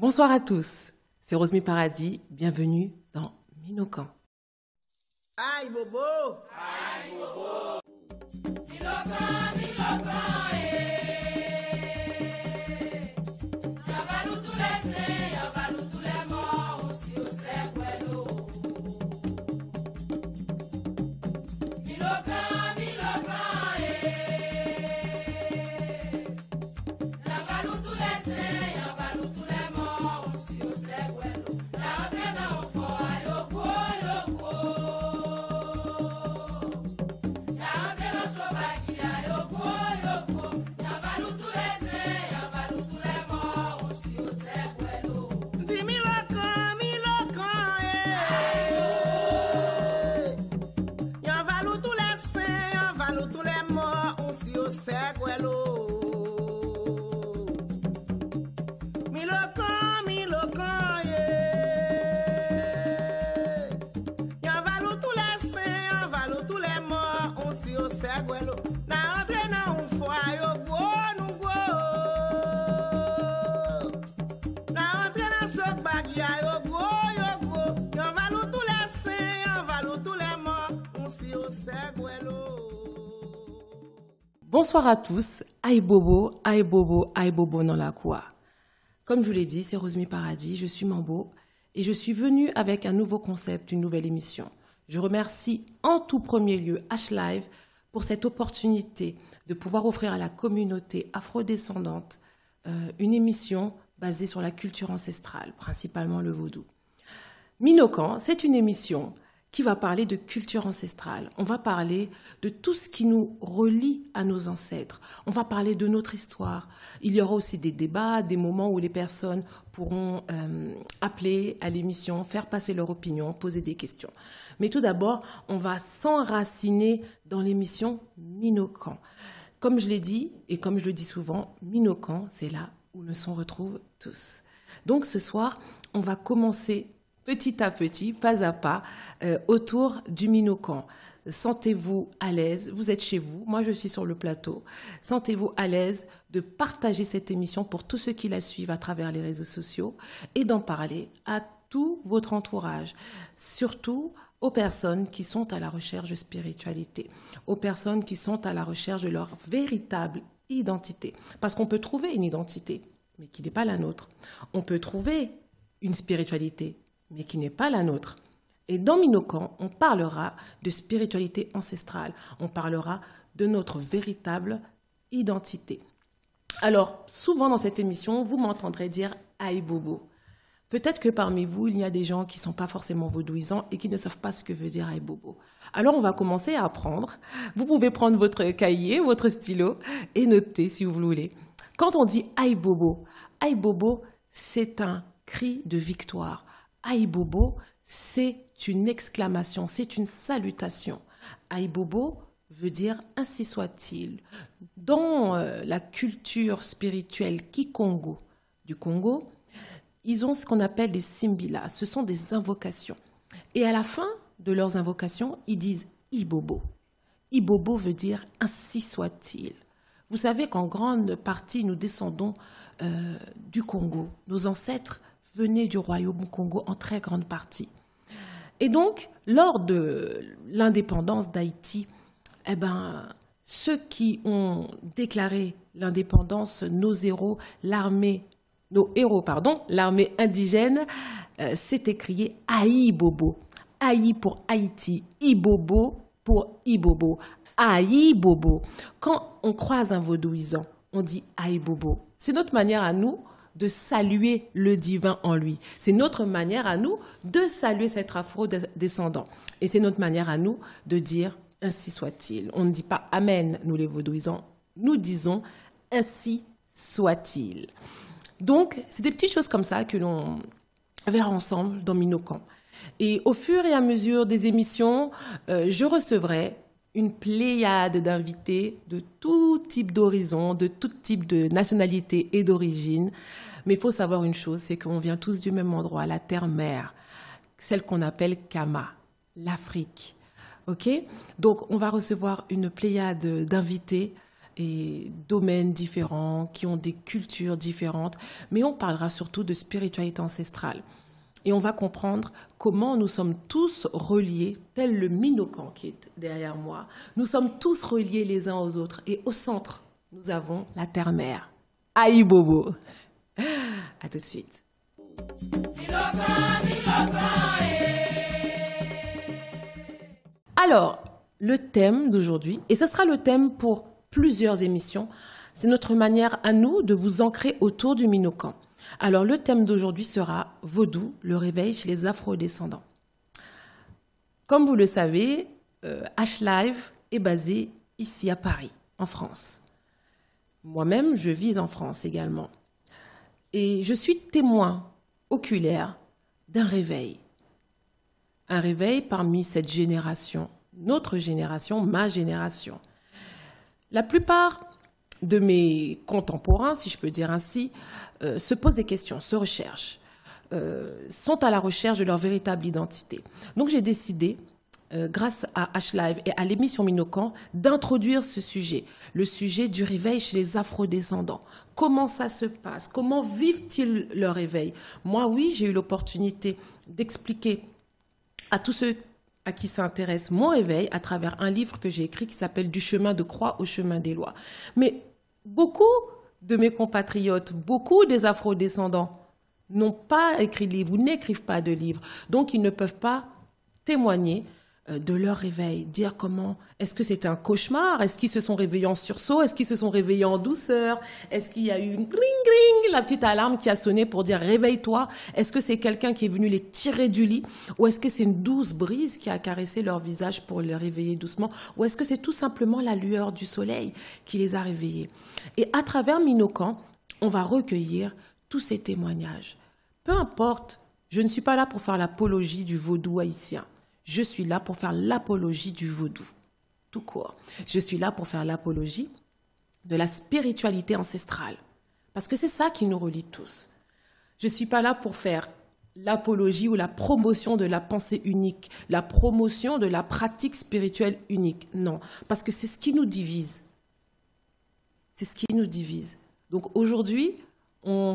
Bonsoir à tous, c'est Rosemi Paradis, bienvenue dans Minokan. Aïe bobo! Aïe bobo! Minokan, Minokan, Yavalou tous les snés, yavalou tous les morts, aussi au sequelo. Minokan, Minokan, yavalou tous les snés, yavalou tous les morts, aussi au sequelo. La antenne en foi, yoko, yoko. La antenne en sobakia, yoko, yoko. Yavalou tous les snés, yavalou tous les morts, aussi au sequelo. Dis Minokan, Minokan, yavalou tous les snés, yavalou tous les morts, aussi au sequelo. Minokan, Minokan, yavalou tous les saints, yavalou tous les morts, on si au seguelo. Na entre na foi, yo go, no go. Na entre na sok bagia, yo go, yo go. Yavalou tous les saints, yavalou tous les morts, on si au seguelo. Bonsoir à tous, aïe bobo, aïe bobo, aïe bobo dans la quoi. Comme je vous l'ai dit, c'est Rosemi Paradis, je suis Mambo et je suis venue avec un nouveau concept, une nouvelle émission. Je remercie en tout premier lieu H-Live pour cette opportunité de pouvoir offrir à la communauté afrodescendante une émission basée sur la culture ancestrale, principalement le vaudou. Minokan, c'est une émission qui va parler de culture ancestrale. On va parler de tout ce qui nous relie à nos ancêtres. On va parler de notre histoire. Il y aura aussi des débats, des moments où les personnes pourront appeler à l'émission, faire passer leur opinion, poser des questions. Mais tout d'abord, on va s'enraciner dans l'émission Minokan. Comme je l'ai dit, et comme je le dis souvent, Minokan, c'est là où nous se retrouvent tous. Donc ce soir, on va commencer petit à petit, pas à pas, autour du Minokan. Sentez-vous à l'aise, vous êtes chez vous, moi je suis sur le plateau. Sentez-vous à l'aise de partager cette émission pour tous ceux qui la suivent à travers les réseaux sociaux et d'en parler à tout votre entourage, surtout aux personnes qui sont à la recherche de spiritualité, aux personnes qui sont à la recherche de leur véritable identité. Parce qu'on peut trouver une identité, mais qui n'est pas la nôtre. On peut trouver une spiritualité, mais qui n'est pas la nôtre. Et dans Minokan, on parlera de spiritualité ancestrale. On parlera de notre véritable identité. Alors, souvent dans cette émission, vous m'entendrez dire « Aïe Bobo ». Peut-être que parmi vous, il y a des gens qui ne sont pas forcément vaudouisants et qui ne savent pas ce que veut dire « Aïe Bobo ». Alors, on va commencer à apprendre. Vous pouvez prendre votre cahier, votre stylo et noter si vous voulez. Quand on dit « Aïe Bobo », c'est un cri de victoire. Aïe Bobo, c'est une exclamation, c'est une salutation. Aïe Bobo veut dire ainsi soit-il. Dans la culture spirituelle Kikongo du Congo, ils ont ce qu'on appelle des simbilas, ce sont des invocations. Et à la fin de leurs invocations, ils disent Ibobo. Ibobo veut dire ainsi soit-il. Vous savez qu'en grande partie, nous descendons du Congo. Nos ancêtres venaient du royaume Congo en très grande partie. Et donc, lors de l'indépendance d'Haïti, ceux qui ont déclaré l'indépendance, l'armée indigène, s'est écrié Aïe Bobo. Aïe pour Haïti, Ibobo pour Ibobo. Aïe Bobo. Quand on croise un vaudouisant, on dit Aïe Bobo. C'est notre manière à nous de saluer le divin en lui. C'est notre manière à nous de saluer cet afro-descendant. Et c'est notre manière à nous de dire « ainsi soit-il ». On ne dit pas « Amen », nous les vaudouisants. Nous disons « ainsi soit-il ». Donc, c'est des petites choses comme ça que l'on verra ensemble dans Minokan. Et au fur et à mesure des émissions, je recevrai une pléiade d'invités de tout type d'horizon, de tout type de nationalité et d'origine. Mais il faut savoir une chose, c'est qu'on vient tous du même endroit, la terre-mère, celle qu'on appelle Kama, l'Afrique. Ok ? Donc, on va recevoir une pléiade d'invités et domaines différents, qui ont des cultures différentes, mais on parlera surtout de spiritualité ancestrale. Et on va comprendre comment nous sommes tous reliés, tel le Minokan qui est derrière moi. Nous sommes tous reliés les uns aux autres. Et au centre, nous avons la terre-mère. Aïe Bobo. À tout de suite. Alors, le thème d'aujourd'hui, et ce sera le thème pour plusieurs émissions, c'est notre manière à nous de vous ancrer autour du Minokan. Alors, le thème d'aujourd'hui sera Vaudou, le réveil chez les afro-descendants. Comme vous le savez, H-Live est basé ici à Paris, en France. Moi-même, je vis en France également. Et je suis témoin oculaire d'un réveil. Un réveil parmi cette génération, notre génération, ma génération. La plupart de mes contemporains, si je peux dire ainsi, se posent des questions, se recherchent, sont à la recherche de leur véritable identité. Donc j'ai décidé, grâce à H-Live et à l'émission Minokan, d'introduire ce sujet, le sujet du réveil chez les afro-descendants. Comment ça se passe? Comment vivent-ils leur réveil? Moi, oui, j'ai eu l'opportunité d'expliquer à tous ceux à qui s'intéresse mon réveil à travers un livre que j'ai écrit qui s'appelle « Du chemin de croix au chemin des lois ». Mais beaucoup de mes compatriotes, beaucoup des afro-descendants n'ont pas écrit de livre ou n'écrivent pas de livre. Donc, ils ne peuvent pas témoigner de leur réveil, dire comment, est-ce que c'était un cauchemar, est-ce qu'ils se sont réveillés en sursaut, est-ce qu'ils se sont réveillés en douceur, est-ce qu'il y a eu une gring, la petite alarme qui a sonné pour dire réveille-toi, est-ce que c'est quelqu'un qui est venu les tirer du lit, ou est-ce que c'est une douce brise qui a caressé leur visage pour les réveiller doucement, ou est-ce que c'est tout simplement la lueur du soleil qui les a réveillés. Et à travers Minokan, on va recueillir tous ces témoignages. Peu importe, je ne suis pas là pour faire l'apologie du vaudou haïtien. Je suis là pour faire l'apologie du vaudou, tout court. Je suis là pour faire l'apologie de la spiritualité ancestrale, parce que c'est ça qui nous relie tous. Je ne suis pas là pour faire l'apologie ou la promotion de la pensée unique, la promotion de la pratique spirituelle unique. Non, parce que c'est ce qui nous divise. C'est ce qui nous divise. Donc aujourd'hui,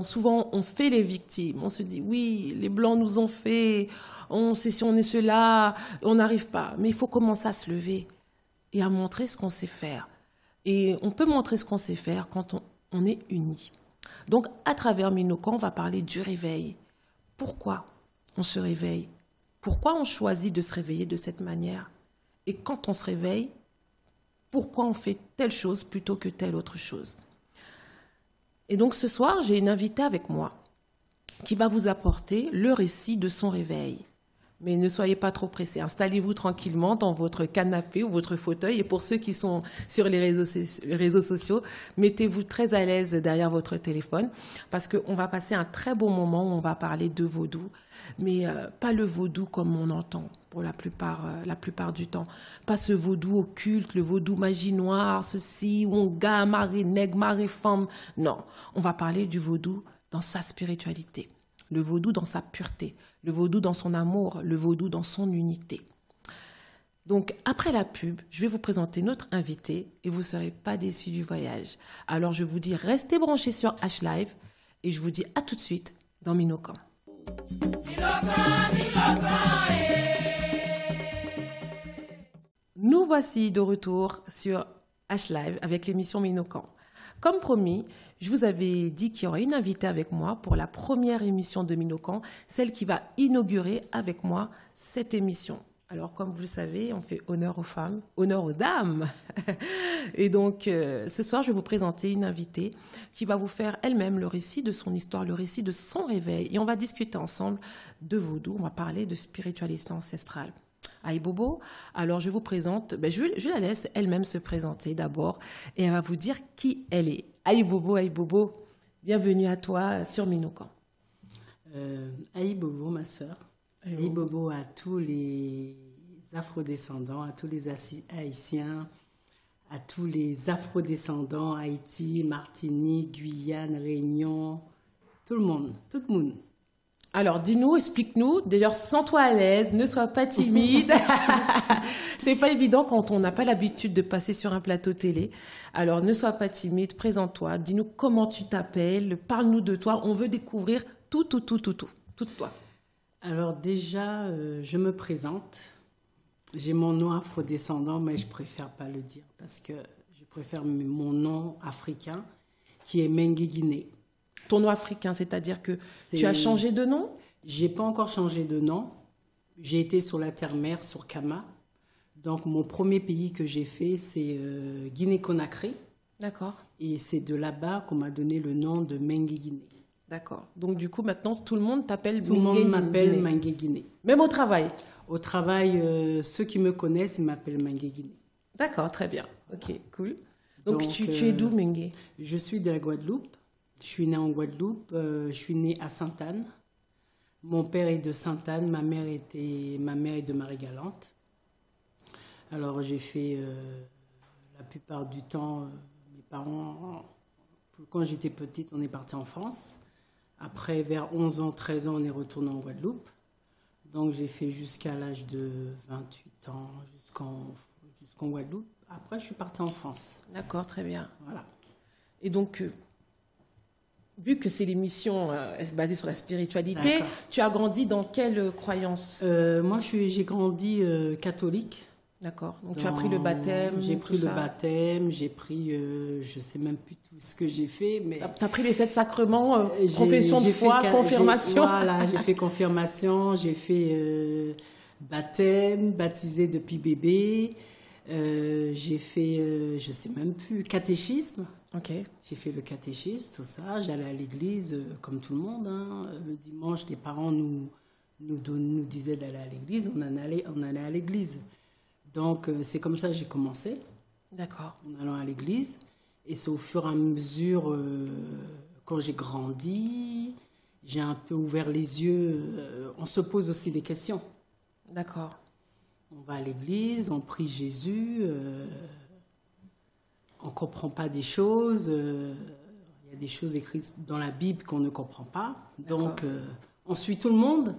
souvent on fait les victimes, on se dit oui, les Blancs nous ont fait, on sait si on est cela, on n'arrive pas. Mais il faut commencer à se lever et à montrer ce qu'on sait faire. Et on peut montrer ce qu'on sait faire quand on est unis. Donc à travers Minokan, on va parler du réveil. Pourquoi on se réveille? Pourquoi on choisit de se réveiller de cette manière? Et quand on se réveille, pourquoi on fait telle chose plutôt que telle autre chose? Et donc ce soir, j'ai une invitée avec moi qui va vous apporter le récit de son réveil. Mais ne soyez pas trop pressés. Installez-vous tranquillement dans votre canapé ou votre fauteuil. Et pour ceux qui sont sur les réseaux sociaux, mettez-vous très à l'aise derrière votre téléphone parce qu'on va passer un très beau moment où on va parler de vaudou. Mais pas le vaudou comme on entend pour la plupart du temps. Pas ce vaudou occulte, le vaudou magie noire, ceci, où on gars, mari, nègre, mari, femme. Non, on va parler du vaudou dans sa spiritualité. Le vaudou dans sa pureté, le vaudou dans son amour, le vaudou dans son unité. Donc, après la pub, je vais vous présenter notre invité et vous ne serez pas déçus du voyage. Alors, je vous dis, restez branchés sur H-Live et je vous dis à tout de suite dans Minokan. Nous voici de retour sur H-Live avec l'émission Minokan. Comme promis, je vous avais dit qu'il y aurait une invitée avec moi pour la première émission de Minokan, celle qui va inaugurer avec moi cette émission. Alors, comme vous le savez, on fait honneur aux femmes, honneur aux dames. Et donc, ce soir, je vais vous présenter une invitée qui va vous faire elle-même le récit de son histoire, le récit de son réveil. Et on va discuter ensemble de vaudou, on va parler de spiritualité ancestrale. Aïe Bobo, alors je vous présente, je la laisse elle-même se présenter d'abord et elle va vous dire qui elle est. Aïe Bobo, bienvenue à toi sur Minokan. Aïe Bobo, ma sœur. Aïe Bobo à tous les afrodescendants, à tous les Haïtiens, à tous les afrodescendants, Haïti, Martinique, Guyane, Réunion, tout le monde, tout le monde. Alors, dis-nous, explique-nous. D'ailleurs, sens-toi à l'aise, ne sois pas timide. C'est pas évident quand on n'a pas l'habitude de passer sur un plateau télé. Alors, ne sois pas timide, présente-toi. Dis-nous comment tu t'appelles, parle-nous de toi. On veut découvrir tout de toi. Alors déjà, je me présente. J'ai mon nom afrodescendant, mais je préfère pas le dire parce que je préfère mon nom africain qui est Mengue Guinée. Ton nom africain, c'est-à-dire que tu as changé de nom? J'ai pas encore changé de nom. J'ai été sur la terre-mère, sur Kama. Donc mon premier pays que j'ai fait, c'est Guinée-Conakry. D'accord. Et c'est de là-bas qu'on m'a donné le nom de Mengue Guinée. D'accord. Donc du coup, maintenant, tout le monde t'appelle Tout le monde m'appelle Mengue Guinée. Même au travail? Au travail, ceux qui me connaissent, ils m'appellent Mengue Guinée. D'accord, très bien. Ok, cool. Donc tu es d'où, Mengue? Je suis de la Guadeloupe. Je suis née en Guadeloupe. Je suis née à Sainte-Anne. Mon père est de Sainte-Anne. Ma mère est de Marie-Galante. Alors j'ai fait la plupart du temps, mes parents, quand j'étais petite, on est parti en France. Après, vers 11 ans, 13 ans, on est retourné en Guadeloupe. Donc, j'ai fait jusqu'à l'âge de 28 ans, jusqu'en Guadeloupe. Après, je suis partie en France. D'accord, très bien. Voilà. Et donc, vu que c'est l'émission basée sur la spiritualité, tu as grandi dans quelle croyance? Moi, j'ai grandi catholique. D'accord. Donc, tu as pris le baptême? J'ai pris le baptême, j'ai pris, je ne sais même plus tout ce que j'ai fait. Tu as pris les 7 sacrements, confession de foi, confirmation? Voilà, j'ai fait confirmation, j'ai fait baptême, baptisé depuis bébé. J'ai fait, je ne sais même plus, catéchisme. Ok. J'ai fait le catéchisme, tout ça. J'allais à l'église comme tout le monde. Hein. Le dimanche, les parents nous disaient d'aller à l'église. On allait à l'église. Donc, c'est comme ça que j'ai commencé. D'accord. En allant à l'église. Et c'est au fur et à mesure, quand j'ai grandi, j'ai un peu ouvert les yeux. On se pose aussi des questions. D'accord. On va à l'église, on prie Jésus. On ne comprend pas des choses. Il y a des choses écrites dans la Bible qu'on ne comprend pas. Donc, on suit tout le monde.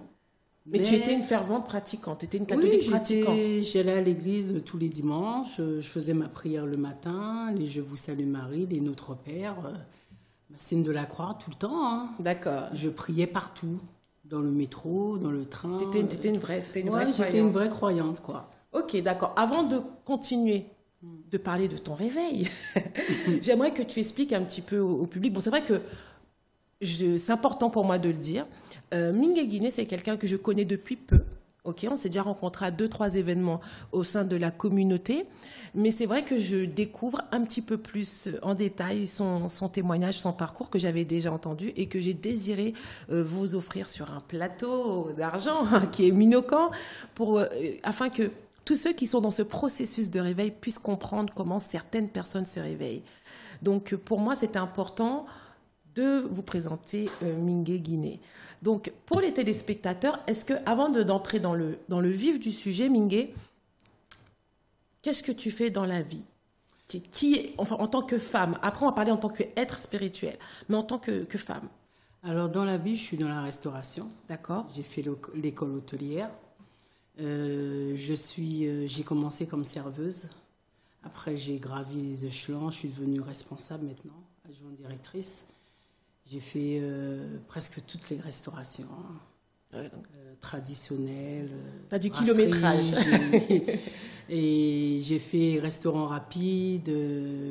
Mais tu étais une fervente pratiquante, tu étais une catholique pratiquante. J'allais à l'église tous les dimanches, je faisais ma prière le matin, les Je vous salue Marie, les Notre Père, ma signe de la croix tout le temps. Hein. D'accord. Je priais partout, dans le métro, dans le train. T'étais une vraie croyante. J'étais une vraie croyante, quoi. Ok, d'accord. Avant de continuer de parler de ton réveil, j'aimerais que tu expliques un petit peu au public. Bon, c'est vrai que c'est important pour moi de le dire. Mengue Guinée, c'est quelqu'un que je connais depuis peu. Okay, on s'est déjà rencontrés à 2-3 événements au sein de la communauté. Mais c'est vrai que je découvre un petit peu plus en détail son témoignage, son parcours que j'avais déjà entendu et que j'ai désiré vous offrir sur un plateau d'argent qui est Minocan afin que tous ceux qui sont dans ce processus de réveil puissent comprendre comment certaines personnes se réveillent. Donc pour moi, c'était important de vous présenter Mengue Guinée. Donc, pour les téléspectateurs, est-ce que, avant d'entrer dans le vif du sujet, Mengue, qu'est-ce que tu fais dans la vie? Enfin, en tant que femme. Après, on va parler en tant qu'être spirituel, mais en tant que femme. Alors, dans la vie, je suis dans la restauration. D'accord. J'ai fait l'école hôtelière. J'ai commencé comme serveuse. Après, j'ai gravi les échelons. Je suis devenue responsable maintenant, adjointe directrice. J'ai fait presque toutes les restaurations traditionnelles. Tu as du kilométrage. Et j'ai fait restaurant rapide.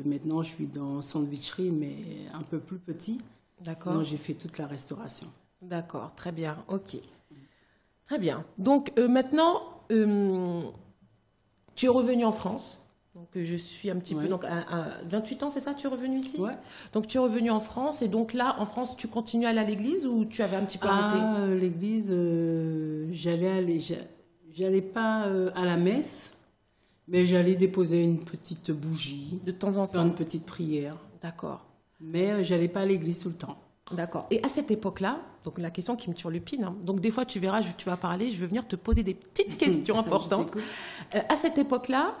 Maintenant, je suis dans sandwicherie, mais un peu plus petit. D'accord. Sinon, j'ai fait toute la restauration. D'accord, très bien. Ok. Très bien. Donc, maintenant, tu es revenue en France. Donc, je suis un petit peu... Donc, à 28 ans, c'est ça, tu es revenue ici? Ouais. Donc, tu es revenue en France. Et donc, là, en France, tu continues à aller à l'église ou tu avais un petit peu arrêté? L'église, j'allais pas à la messe, mais j'allais déposer une petite bougie. De temps en temps? Faire une petite prière. D'accord. Mais j'allais pas à l'église tout le temps. D'accord. Et à cette époque-là, donc la question qui me turlupine, hein, donc des fois, tu verras, tu vas parler, je veux venir te poser des petites questions importantes. À cette époque-là,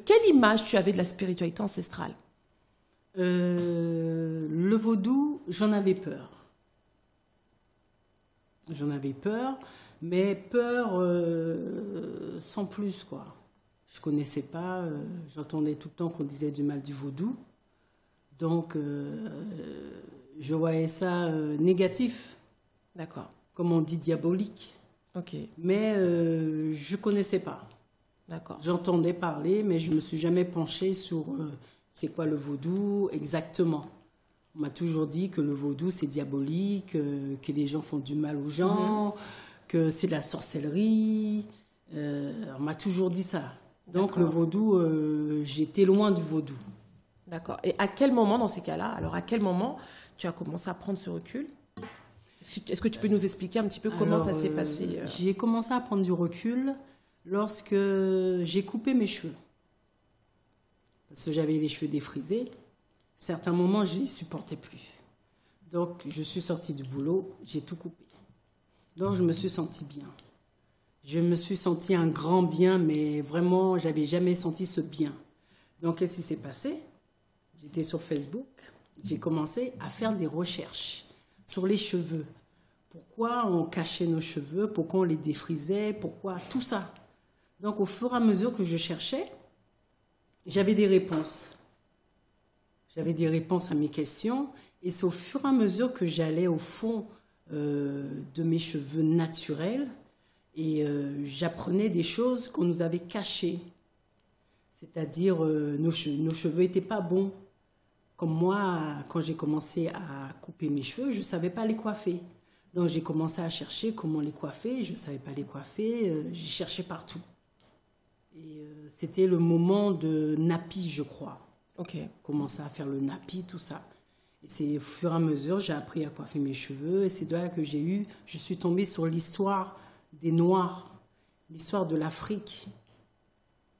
quelle image tu avais de la spiritualité ancestrale? Le vaudou, j'en avais peur. J'en avais peur, mais peur sans plus, quoi. Je connaissais pas, j'entendais tout le temps qu'on disait du mal du vaudou. Donc, je voyais ça négatif. D'accord. Comme on dit, diabolique. Ok. Mais je connaissais pas. D'accord. J'entendais parler, mais je me suis jamais penchée sur c'est quoi le vaudou exactement. On m'a toujours dit que le vaudou, c'est diabolique, que les gens font du mal aux gens, que c'est de la sorcellerie. On m'a toujours dit ça. Donc le vaudou, j'étais loin du vaudou. D'accord. Et à quel moment, dans ces cas-là, alors à quel moment tu as commencé à prendre ce recul? Est-ce que tu peux nous expliquer un petit peu comment ça s'est passé? J'ai commencé à prendre du recul lorsque j'ai coupé mes cheveux. Parce que j'avais les cheveux défrisés. Certains moments, je ne les supportais plus. Donc, je suis sortie du boulot, j'ai tout coupé. Donc, je me suis sentie bien. Je me suis sentie un grand bien, mais vraiment, je n'avais jamais senti ce bien. Donc, qu'est-ce qui s'est passé? J'étais sur Facebook, j'ai commencé à faire des recherches sur les cheveux. Pourquoi on cachait nos cheveux? Pourquoi on les défrisait? Pourquoi? Tout ça. Donc, au fur et à mesure que je cherchais, j'avais des réponses. J'avais des réponses à mes questions. Et c'est au fur et à mesure que j'allais au fond de mes cheveux naturels et j'apprenais des choses qu'on nous avait cachées. C'est-à-dire, nos cheveux n'étaient pas bons. Comme moi, quand j'ai commencé à couper mes cheveux, je ne savais pas les coiffer. Donc, j'ai commencé à chercher comment les coiffer. Je ne savais pas les coiffer. J'ai cherché partout. Et c'était le moment de nappy, je crois. Ok. Commencer à faire le nappy, tout ça. Et c'est au fur et à mesure, j'ai appris à coiffer mes cheveux. Et c'est de là que je suis tombée sur l'histoire des Noirs, l'histoire de l'Afrique.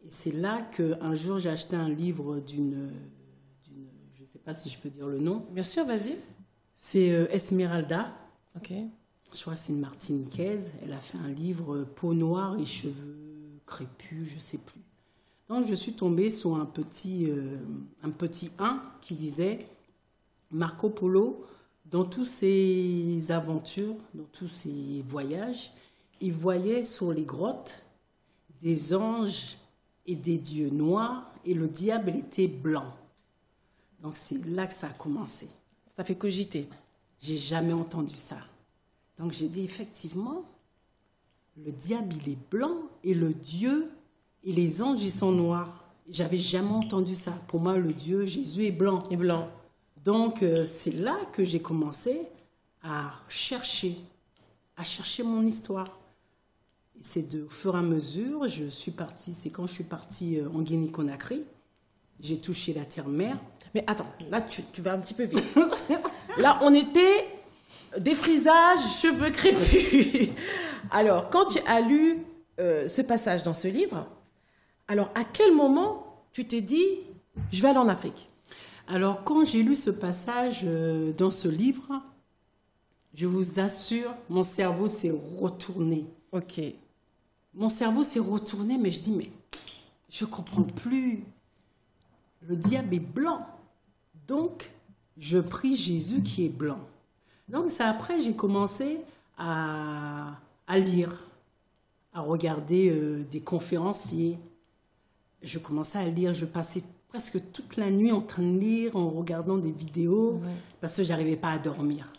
Et c'est là qu'un jour, j'ai acheté un livre d'une, je ne sais pas si je peux dire le nom. Bien sûr, vas-y. C'est Esmeralda. Ok. Je crois que c'est une Martiniquaise. Elle a fait un livre peau noire et cheveux crépus, je ne sais plus. Donc, je suis tombée sur un petit 1 qui disait Marco Polo, dans toutes ses aventures, dans tous ses voyages, il voyait sur les grottes des anges et des dieux noirs et le diable était blanc. Donc, c'est là que ça a commencé. Ça fait cogiter. J'ai jamais entendu ça. Donc, j'ai dit effectivement, le diable, il est blanc et le Dieu et les anges, ils sont noirs. J'avais jamais entendu ça. Pour moi, le Dieu, Jésus, est blanc. Et blanc. Donc, c'est là que j'ai commencé à chercher mon histoire. Et c'est au fur et à mesure, c'est quand je suis partie en Guinée-Conakry, j'ai touché la terre-mère. Mais attends, là, tu vas un petit peu vite. Là, on était défrisage, cheveux crépus. Alors, quand tu as lu ce passage dans ce livre, alors à quel moment tu t'es dit, je vais aller en Afrique? Alors, quand j'ai lu ce passage dans ce livre, je vous assure, mon cerveau s'est retourné. Ok. Mon cerveau s'est retourné, mais je dis, mais je ne comprends plus. Le diable est blanc. Donc, je prie Jésus qui est blanc. Donc, c'est après j'ai commencé à lire, à regarder des conférenciers. Je commençais à lire, je passais presque toute la nuit en train de lire, en regardant des vidéos, parce que je n'arrivais pas à dormir.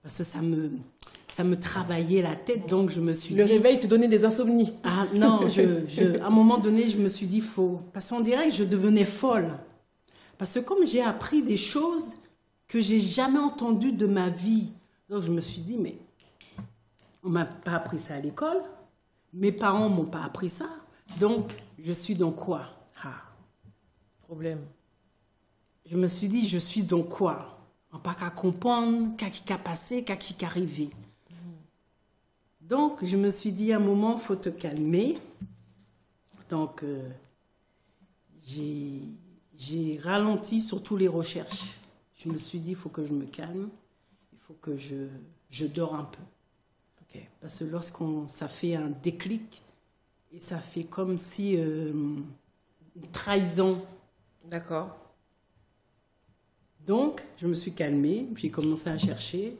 Parce que ça me travaillait la tête, donc je me suis dit... Le réveil te donnait des insomnies. Ah non, à un moment donné, je me suis dit faux. Parce qu'on dirait que je devenais folle. Parce que comme j'ai appris des choses que j'ai jamais entendues de ma vie, donc je me suis dit, mais on m'a pas appris ça à l'école, mes parents m'ont pas appris ça, donc je suis dans quoi? Ah, problème. Je me suis dit, je suis dans quoi? On n'a pas qu'à comprendre, qu'à qui qu'a passé, qu'à qui qu'a arrivé. Donc, je me suis dit, à un moment, il faut te calmer. Donc, j'ai ralenti sur toutes les recherches. Je me suis dit, il faut que je me calme. Il faut que je dors un peu. Okay. Parce que ça fait un déclic, et ça fait comme si une trahison. D'accord. Donc, je me suis calmée, j'ai commencé à chercher.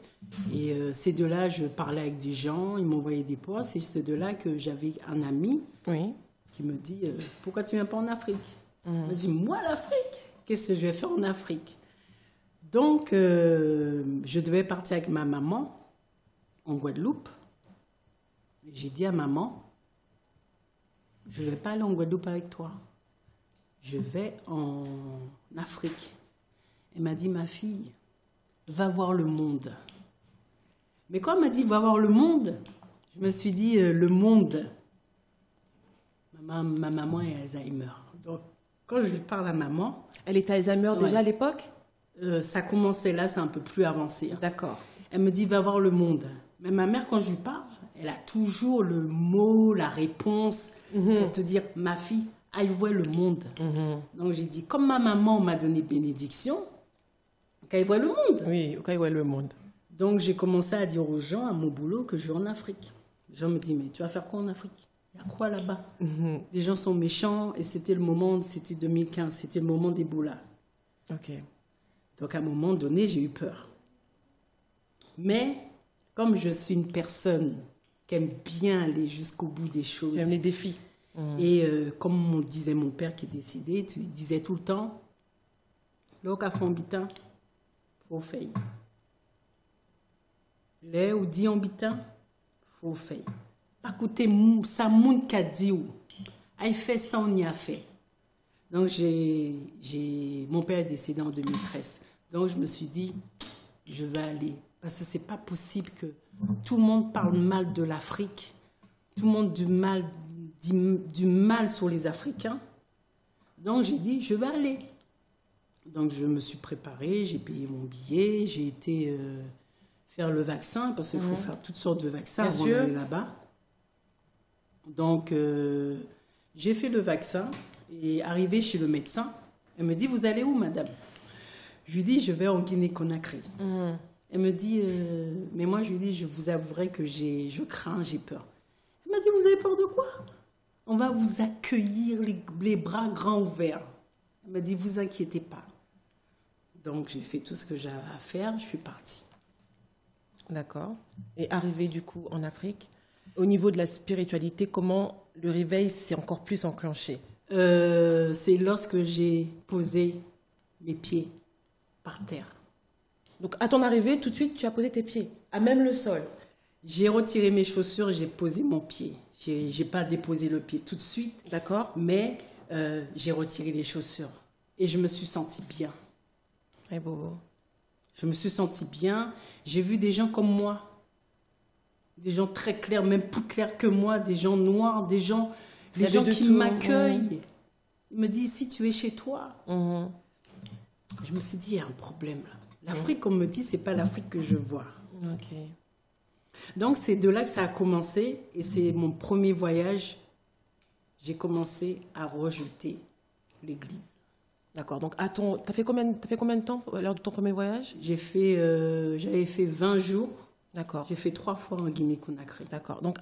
Et c'est de là, je parlais avec des gens, ils m'envoyaient des postes. Et c'est de là que j'avais un ami Oui. qui me dit pourquoi tu ne viens pas en Afrique? Il me dit moi, l'Afrique, qu'est-ce que je vais faire en Afrique? Donc, je devais partir avec ma maman en Guadeloupe. J'ai dit à maman, je ne vais pas aller en Guadeloupe avec toi. Je vais en Afrique. Elle m'a dit, ma fille, va voir le monde. Mais quand elle m'a dit, va voir le monde, je me suis dit, le monde. Ma maman est Alzheimer. Donc, quand je lui parle à maman... Elle était Alzheimer déjà à l'époque? Ça commençait là, c'est un peu plus avancé. D'accord. Elle me dit, va voir le monde. Mais ma mère, quand je lui parle, elle a toujours le mot, la réponse pour te dire, ma fille, aille voir le monde. Donc j'ai dit, comme ma maman m'a donné bénédiction, qu'elle voit le monde. Oui, qu'elle voit le monde. Donc j'ai commencé à dire aux gens, à mon boulot, que je vais en Afrique. Les gens me disent, mais tu vas faire quoi en Afrique? Il y a quoi là-bas? Les gens sont méchants et c'était le moment, c'était 2015, c'était le moment d'Ebola. Ok. Donc à un moment donné, j'ai eu peur. Mais comme je suis une personne qui aime bien aller jusqu'au bout des choses. J'aime les défis. Et comme on disait mon père qui est décédé, tu disais tout le temps, le café bitin, faut faire. Le ou dit en bitin, faut faire. Pas écouter ça moun qu'a dit ou. A fait ça on y a fait. Donc mon père est décédé en 2013. Donc je me suis dit, je vais aller. Parce que c'est pas possible que tout le monde parle mal de l'Afrique. Tout le monde du mal sur les Africains. Donc j'ai dit, je vais aller. Donc je me suis préparée, j'ai payé mon billet, j'ai été faire le vaccin, parce qu'il faut faire toutes sortes de vaccins avant d'aller là-bas. Donc j'ai fait le vaccin et arrivé chez le médecin, elle me dit, vous allez où, madame? Je lui dis, je vais en Guinée-Conakry. Elle me dit, mais moi je lui dis, je vous avouerai que je crains, j'ai peur. Elle m'a dit, vous avez peur de quoi? On va vous accueillir les bras grands ouverts. Elle m'a dit, vous inquiétez pas. Donc j'ai fait tout ce que j'avais à faire, je suis partie. D'accord. Et arrivé du coup en Afrique, au niveau de la spiritualité, comment le réveil s'est encore plus enclenché? C'est lorsque j'ai posé mes pieds par terre. Donc à ton arrivée, tout de suite, tu as posé tes pieds, à même le sol. J'ai retiré mes chaussures, j'ai posé mon pied. J'ai pas déposé le pied tout de suite. D'accord. Mais j'ai retiré les chaussures. Et je me suis sentie bien. Très beau. Je me suis sentie bien. J'ai vu des gens comme moi. Des gens très clairs, même plus clairs que moi. Des gens noirs, des gens qui m'accueillent. Ils me disent, si tu es chez toi. Je me suis dit, il y a un problème là. L'Afrique, on me dit, c'est pas l'Afrique que je vois. Ok. Donc, c'est de là que ça a commencé. Et c'est mon premier voyage. J'ai commencé à rejeter l'église. D'accord. Donc, t'as fait combien de temps lors de ton premier voyage? J'avais fait 20 jours. D'accord. J'ai fait 3 fois en Guinée-Conakry. D'accord. Donc,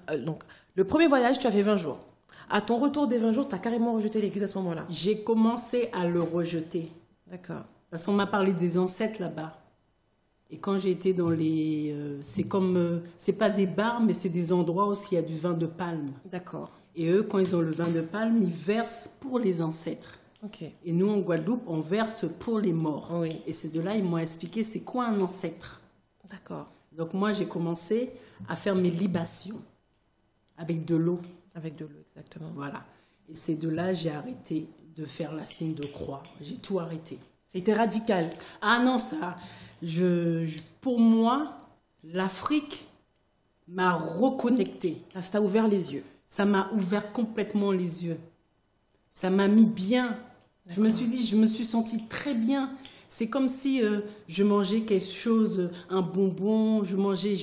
le premier voyage, tu as fait 20 jours. À ton retour des 20 jours, tu as carrément rejeté l'église à ce moment-là? J'ai commencé à le rejeter. D'accord. Parce qu'on m'a parlé des ancêtres là-bas. Et quand j'ai été dans les... c'est pas des bars, mais c'est des endroits où il y a du vin de palme. D'accord. Et eux, quand ils ont le vin de palme, ils versent pour les ancêtres. Ok. Et nous, en Guadeloupe, on verse pour les morts. Oui. Et c'est de là, ils m'ont expliqué c'est quoi un ancêtre. D'accord. Donc moi, j'ai commencé à faire mes libations avec de l'eau. Avec de l'eau, exactement. Voilà. Et c'est de là j'ai arrêté de faire la signe de croix. J'ai tout arrêté. C'était radical. Ah non, ça... pour moi, l'Afrique m'a reconnecté. Ça t'a ouvert les yeux. Ça m'a ouvert complètement les yeux. Ça m'a mis bien. Je me suis dit, je me suis sentie très bien. C'est comme si je mangeais quelque chose, un bonbon, je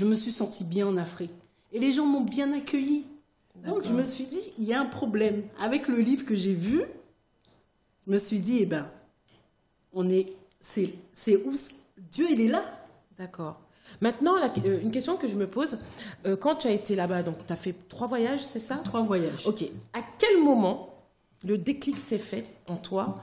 me suis sentie bien en Afrique. Et les gens m'ont bien accueilli. Donc je me suis dit, il y a un problème. Avec le livre que j'ai vu, je me suis dit, c'est où Dieu, il est là. D'accord. Maintenant, une question que je me pose, quand tu as été là-bas, donc tu as fait 3 voyages, c'est ça? 3 voyages. Ok. À quel moment le déclic s'est fait en toi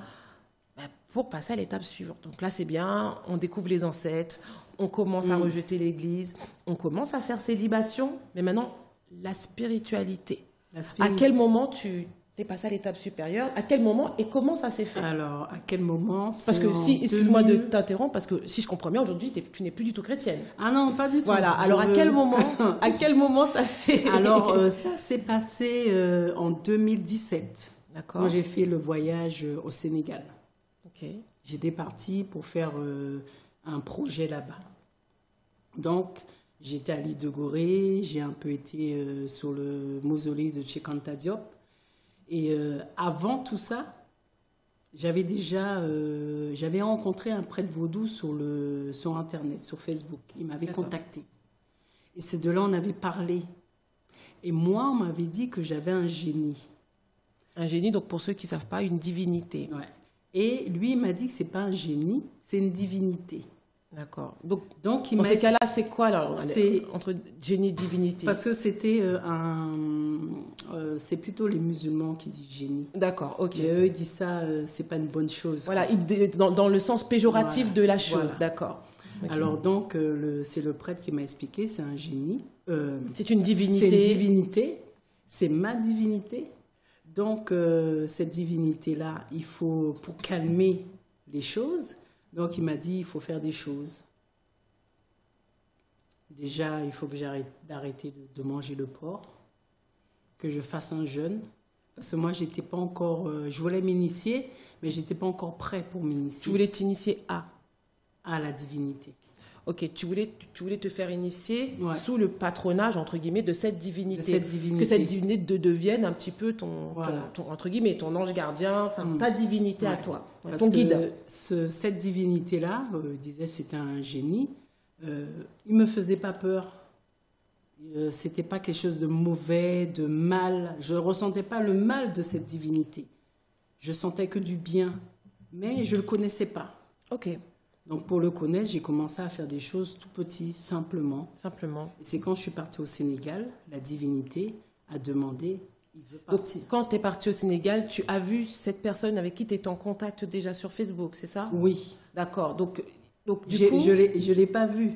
pour passer à l'étape suivante. Donc là, c'est bien, on découvre les ancêtres, on commence à rejeter l'église, on commence à faire ses libations, mais maintenant, la spiritualité. À quel moment tu es passé à l'étape supérieure? À quel moment et comment ça s'est fait? Alors, à quel moment? Parce que si, excuse-moi de t'interrompre, parce que si je comprends bien, aujourd'hui, tu n'es plus du tout chrétienne. Ah non, pas du tout. Voilà, alors à quel moment ça s'est... Alors, ça s'est passé en 2017. D'accord. Quand j'ai fait le voyage au Sénégal. Ok. J'étais partie pour faire un projet là-bas. Donc, j'étais à l'île de Gorée, j'ai un peu été sur le mausolée de Cheikh Anta Diop. Et avant tout ça, j'avais rencontré un prêtre vaudou sur Internet, sur Facebook. Il m'avait contacté. Et c'est de là on avait parlé. Et moi, on m'avait dit que j'avais un génie. Un génie, donc pour ceux qui ne savent pas, une divinité. Ouais. Et lui, il m'a dit que ce n'est pas un génie, c'est une divinité. D'accord. Donc dans ces cas-là, c'est quoi alors, entre génie et divinité? Parce que c'était c'est plutôt les musulmans qui disent génie. D'accord, ok. Et eux, ils disent ça, c'est pas une bonne chose. Voilà, dans le sens péjoratif voilà, de la chose, voilà. d'accord. Okay. Alors donc, c'est le prêtre qui m'a expliqué, c'est un génie. C'est une divinité. C'est une divinité, c'est ma divinité. Donc, cette divinité-là, il faut, pour calmer les choses, donc il m'a dit, il faut faire des choses. Déjà, il faut que j'arrête d'arrêter de manger le porc, que je fasse un jeûne. Parce que moi, j'étais pas encore... je voulais m'initier, mais je n'étais pas encore prêt pour m'initier. Tu voulais t'initier à la divinité. Ok, tu voulais te faire initier ouais. sous le patronage, entre guillemets, de cette divinité. De cette divinité. Que cette divinité devienne un petit peu voilà. entre guillemets, ton ange gardien, ta divinité ouais. à toi, ouais, ton guide. Cette divinité-là, il disait c'était un génie, il me faisait pas peur. C'était pas quelque chose de mauvais, de mal. Je ressentais pas le mal de cette divinité. Je sentais que du bien, mais je le connaissais pas. Ok. Donc, pour le connaître, j'ai commencé à faire des choses tout petit, simplement. Simplement. Et c'est quand je suis partie au Sénégal, la divinité a demandé, il veut partir. Donc, quand tu es partie au Sénégal, tu as vu cette personne avec qui tu étais en contact déjà sur Facebook, c'est ça? Oui. D'accord. Donc du coup... Je l'ai pas vu.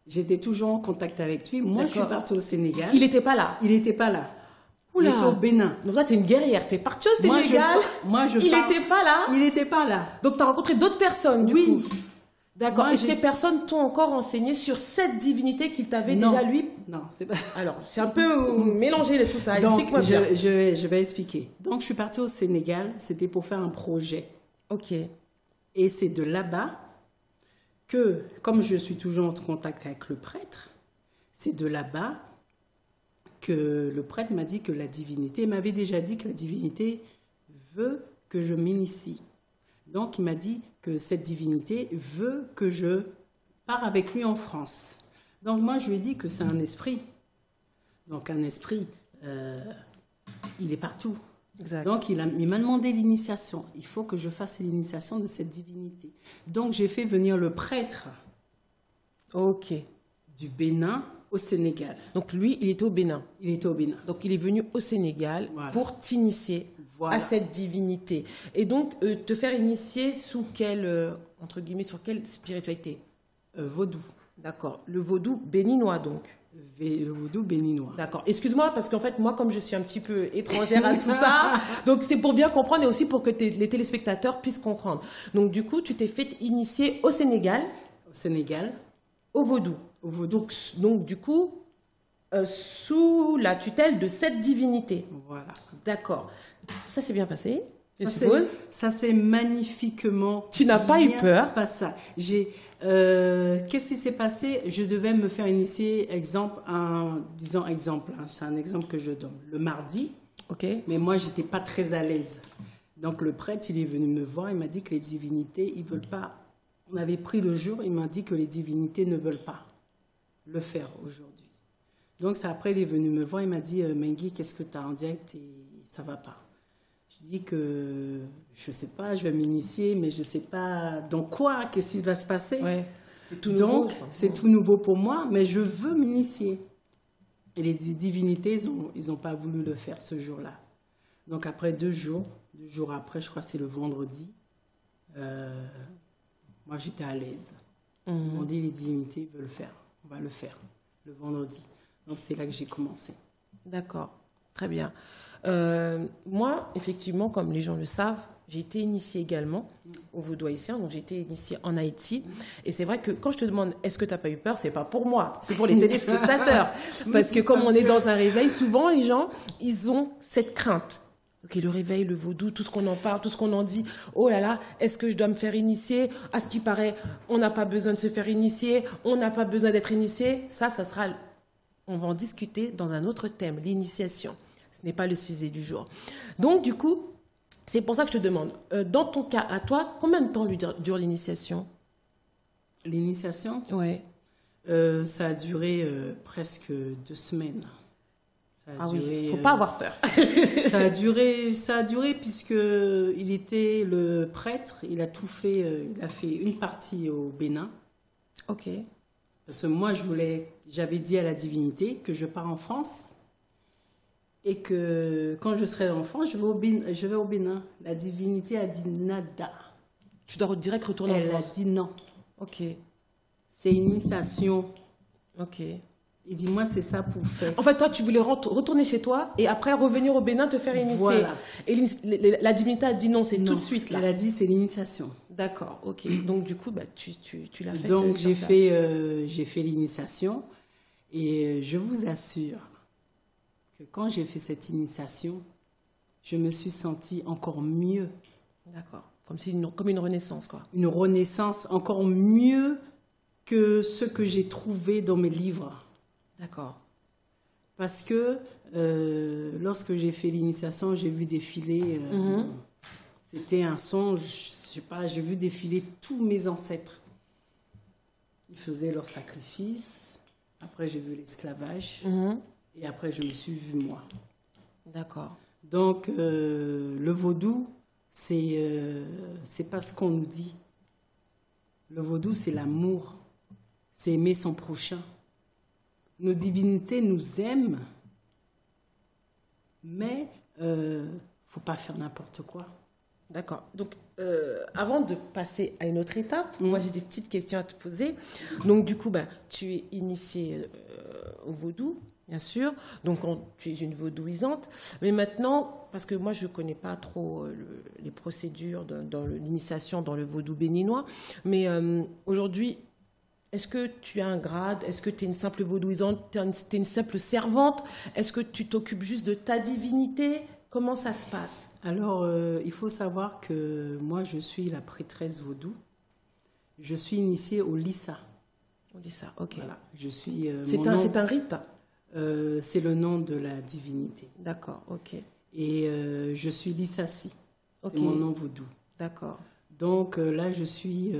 J'étais toujours en contact avec lui. Moi, je suis partie au Sénégal. Il n'était pas là? Il n'était pas là. Oula. Il était au Bénin. Donc là, tu es une guerrière. Tu es partie au Sénégal. Il n'était pas là? Il n'était pas là. Donc, tu as rencontré d'autres personnes, du coup? D'accord. Et ces personnes t'ont encore enseigné sur cette divinité qu'il t'avait déjà, lui? Non, c'est pas... Alors, c'est un peu mélangé de tout ça. Explique-moi bien. Je vais expliquer. Donc, je suis partie au Sénégal. C'était pour faire un projet. Ok. Et c'est de là-bas que, comme je suis toujours en contact avec le prêtre, c'est de là-bas que le prêtre m'a dit que la divinité, il m'avait déjà dit que la divinité veut que je m'initie. Donc, il m'a dit que cette divinité veut que je pars avec lui en France. Donc, moi, je lui ai dit que c'est un esprit. Donc, un esprit, il est partout. Exact. Donc, il m'a demandé l'initiation. Il faut que je fasse l'initiation de cette divinité. Donc, j'ai fait venir le prêtre du Bénin au Sénégal. Donc, lui, il était au Bénin. Il était au Bénin. Donc, il est venu au Sénégal pour t'initier à cette divinité. Et donc, te faire initier sous quelle, entre guillemets, sur quelle spiritualité? Vaudou. D'accord. Le vaudou béninois, donc. Le vaudou béninois. D'accord. Excuse-moi, parce qu'en fait, moi, comme je suis un petit peu étrangère à tout ça, donc c'est pour bien comprendre et aussi pour que les téléspectateurs puissent comprendre. Donc, du coup, tu t'es fait initier au Sénégal. Au Sénégal. Au vaudou. Au vaudou. Donc du coup, sous la tutelle de cette divinité. Voilà. D'accord. Ça s'est bien passé, je suppose. Ça s'est magnifiquement. Tu n'as pas eu peur? Pas ça. Qu'est-ce qui s'est passé? Je devais me faire initier, c'est un exemple que je donne. Le mardi. Ok. Mais moi, j'étais pas très à l'aise. Donc le prêtre, il est venu me voir, il m'a dit que les divinités, ils veulent pas. On avait pris le jour, il m'a dit que les divinités ne veulent pas le faire aujourd'hui. Donc après, il est venu me voir, il m'a dit, Mengui, qu'est-ce que tu as en direct et ça va pas. Je dis que je sais pas, je vais m'initier, mais je sais pas dans quoi, qu'est-ce qui va se passer. Ouais, c'est tout nouveau. Donc, c'est tout nouveau pour moi, mais je veux m'initier. Et les divinités, ils ont pas voulu le faire ce jour-là. Donc après 2 jours après, je crois que c'est le vendredi, moi, j'étais à l'aise. On dit les divinités veulent le faire. On va le faire le vendredi. Donc, c'est là que j'ai commencé. D'accord, très bien. Moi, effectivement, comme les gens le savent, j'ai été initiée également au vaudou haïtien, donc j'ai été initiée en Haïti. Et c'est vrai que quand je te demande est-ce que tu n'as pas eu peur, c'est pas pour moi, c'est pour les téléspectateurs. Parce que comme on est dans un réveil, souvent les gens, ils ont cette crainte. Ok, le réveil, le vaudou, tout ce qu'on en parle, tout ce qu'on en dit. Oh là là, est-ce que je dois me faire initier? À ce qui paraît, on n'a pas besoin de se faire initier, on n'a pas besoin d'être initié. Ça sera... On va en discuter dans un autre thème, l'initiation. Ce n'est pas le sujet du jour. Donc, du coup, c'est pour ça que je te demande, dans ton cas, à toi, combien de temps dure l'initiation? L'initiation, Ouais. ça a duré presque 2 semaines. Ça a duré, oui, faut pas avoir peur. ça a duré puisque il était le prêtre, il a tout fait, il a fait une partie au Bénin. Ok. Parce que moi, j'avais dit à la divinité que je pars en France et que quand je serai en France, je vais au Bénin. La divinité a dit nada. Tu dois direct retourner en Elle a France. dit non. Ok. C'est une initiation. Ok. Il dit, moi, c'est ça pour faire. En fait, toi, tu voulais retourner chez toi et après revenir au Bénin te faire initier. Voilà. Et la divinité a dit non, c'est tout de suite là. Elle a dit, c'est l'initiation. D'accord, ok. Donc du coup, bah, tu l'as fait. Donc j'ai fait l'initiation et je vous assure que quand j'ai fait cette initiation, je me suis sentie encore mieux. D'accord, comme une renaissance, quoi. Une renaissance encore mieux que ce que j'ai trouvé dans mes livres. D'accord. Parce que lorsque j'ai fait l'initiation, j'ai vu défiler, c'était un songe, je sais pas, j'ai vu défiler tous mes ancêtres. Ils faisaient leur sacrifice, après j'ai vu l'esclavage, et après je me suis vue moi. D'accord. Donc le vaudou, c'est pas ce qu'on nous dit. Le vaudou, c'est l'amour, c'est aimer son prochain. Nos divinités nous aiment, mais faut pas faire n'importe quoi. D'accord. Donc, avant de passer à une autre étape, moi j'ai des petites questions à te poser. Donc, du coup, bah, tu es initiée au vaudou, bien sûr. Donc, tu es une vaudouisante. Mais maintenant, parce que moi je ne connais pas trop les procédures dans l'initiation dans le vaudou béninois, mais aujourd'hui, est-ce que tu as un grade? Est-ce que tu es une simple vaudouisante? Tu es une simple servante? Est-ce que tu t'occupes juste de ta divinité? Comment ça se passe? Alors, il faut savoir que moi, je suis la prêtresse vaudou. Je suis initiée au Lissa. Au Lissa, ok. Voilà. Je suis, c'est un rite? C'est le nom de la divinité. D'accord, ok. Et je suis Lissassi. Ok. C'est mon nom vaudou. D'accord. Donc là, je suis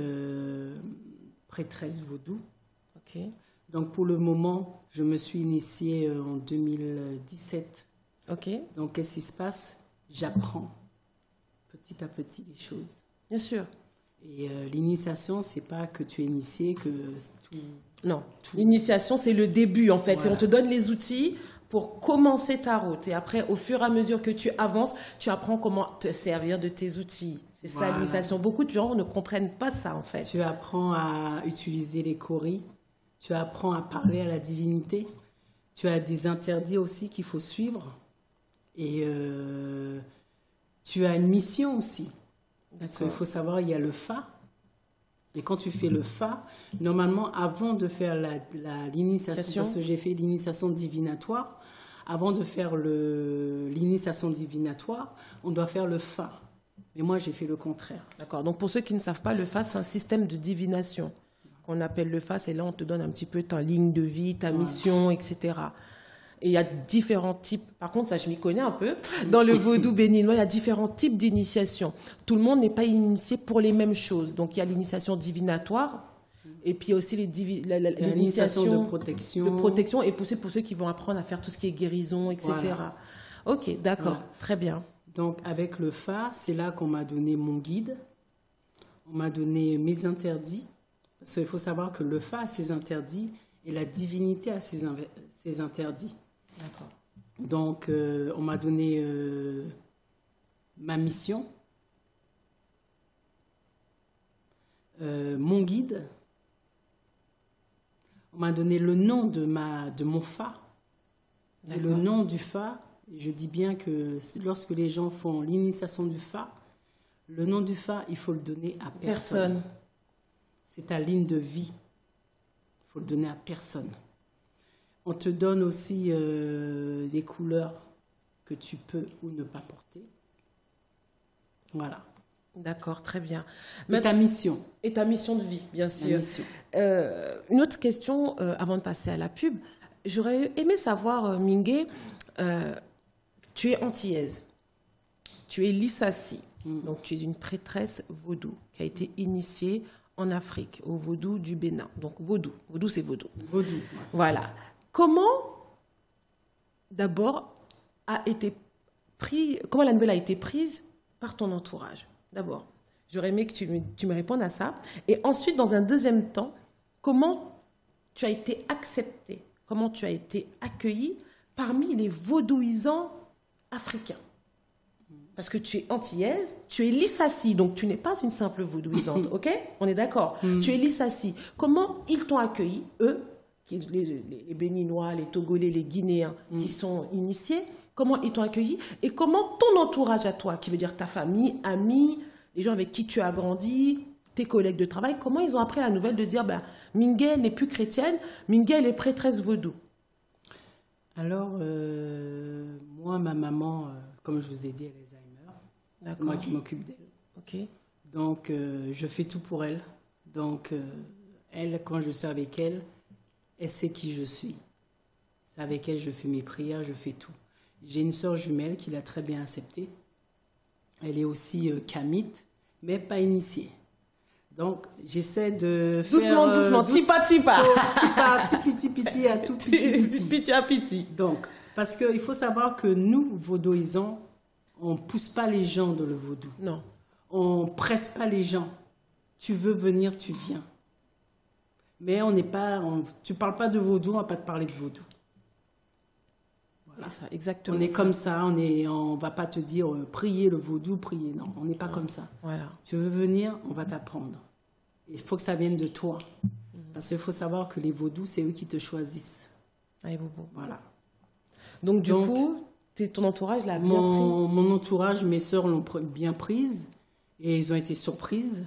prêtresse vaudou. Ok. Donc pour le moment, je me suis initiée en 2017. Ok. Donc qu'est-ce qui se passe? J'apprends petit à petit les choses. Bien sûr. Et l'initiation, c'est pas que tu es initié, que tout... Non. L'initiation, c'est le début, en fait. Voilà. On te donne les outils pour commencer ta route. Et après, au fur et à mesure que tu avances, tu apprends comment te servir de tes outils. C'est ça, Voilà. l'initiation. Beaucoup de gens ne comprennent pas ça, en fait. Tu apprends à utiliser les choris, tu apprends à parler à la divinité, tu as des interdits aussi qu'il faut suivre. Et tu as une mission aussi. Parce qu'il faut savoir, il y a le Fa. Et quand tu fais le Fa, normalement, avant de faire l'initiation, parce que j'ai fait l'initiation divinatoire, avant de faire l'initiation divinatoire, on doit faire le Fa. Mais moi, j'ai fait le contraire. D'accord. Donc, pour ceux qui ne savent pas, le Fa, c'est un système de divination qu'on appelle le Fa. C'est là où on te donne un petit peu ta ligne de vie, ta mission, etc. Et il y a différents types. Par contre, ça, je m'y connais un peu. Dans le vaudou béninois, il y a différents types d'initiation. Tout le monde n'est pas initié pour les mêmes choses. Donc, il y a l'initiation divinatoire. Et puis, il y a aussi l'initiation de protection. De protection. Et pour ceux qui vont apprendre à faire tout ce qui est guérison, etc. Voilà. Ok, d'accord. Voilà. Très bien. Donc, avec le Fa, c'est là qu'on m'a donné mon guide. On m'a donné mes interdits. Parce qu'il faut savoir que le Fa a ses interdits et la divinité a ses interdits. D'accord. Donc, on m'a donné ma mission. mon guide. On m'a donné le nom de mon Fa. Et le nom du Fa, je dis bien que lorsque les gens font l'initiation du Fa, le nom du Fa, il faut le donner à personne. C'est ta ligne de vie. Il faut le donner à personne. On te donne aussi des couleurs que tu peux ou ne pas porter. Voilà. D'accord, très bien. Et ta mission. Et ta mission de vie, bien sûr. Mission. Une autre question, avant de passer à la pub. J'aurais aimé savoir, Mingué, tu es antillaise. Tu es Lissassi. Donc, tu es une prêtresse vaudou qui a été initiée en Afrique, au vaudou du Bénin. Donc, vaudou. Vaudou, c'est vaudou. Vaudou. Voilà. Comment, d'abord, comment la nouvelle a été prise par ton entourage? D'abord, j'aurais aimé que tu me répondes à ça. Et ensuite, dans un deuxième temps, comment tu as été acceptée? Comment tu as été accueillie parmi les vaudouisants africains? Parce que tu es antillaise, tu es Lissassi, donc tu n'es pas une simple vaudouisante, ok? On est d'accord? Tu es Lissassi. Comment ils t'ont accueilli, eux, les Béninois, les Togolais, les Guinéens qui sont initiés? Comment ils t'ont accueilli? Et comment ton entourage à toi, qui veut dire ta famille, amis, les gens avec qui tu as grandi, tes collègues de travail, comment ils ont appris la nouvelle de dire Mingué, elle n'est plus chrétienne, Mingué, elle est prêtresse vaudou? Alors, moi, ma maman, comme je vous ai dit, elle est Alzheimer. C'est moi qui m'occupe d'elle. Ok. Donc, je fais tout pour elle. Donc, elle, quand je suis avec elle, elle sait qui je suis. C'est avec elle que je fais mes prières, je fais tout. J'ai une sœur jumelle qui l'a très bien acceptée. Elle est aussi kamite, mais pas initiée. Donc, j'essaie de doucement, faire... doucement, tipa, tipa. Tipi, à tout petit. Piti à piti. Donc, parce qu'il faut savoir que nous, vaudouisants, on ne pousse pas les gens dans le vaudou. Non. On ne presse pas les gens. Tu veux venir, tu viens. Mais on n'est pas... tu ne parles pas de vaudou, on ne va pas te parler de vaudou. Voilà. C'est ça, exactement. On est comme ça, on ne va pas te dire prier le vaudou, prier. Non, on n'est pas comme ça. Voilà. Tu veux venir, on va t'apprendre. Il faut que ça vienne de toi. Parce qu'il faut savoir que les vaudous, c'est eux qui te choisissent. Allez, bobo. Voilà. Donc, du coup, ton entourage l'a bien pris? Mon entourage, mes sœurs l'ont bien prise. Et ils ont été surprises.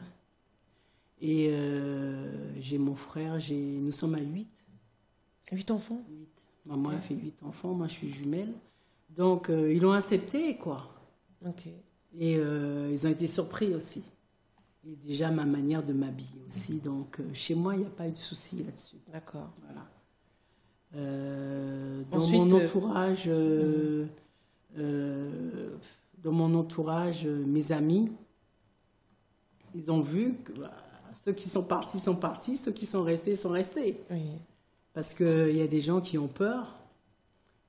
Et j'ai mon frère, nous sommes à 8. 8 enfants? 8. Maman a fait 8 enfants, moi je suis jumelle. Donc, ils l'ont accepté, quoi. Ok. Et ils ont été surpris aussi. Et déjà, ma manière de m'habiller aussi. Donc, chez moi, il n'y a pas eu de souci là-dessus. D'accord. Voilà. Dans mon entourage, mes amis, ils ont vu que ceux qui sont partis, ceux qui sont restés. Oui. Parce qu'il y a des gens qui ont peur,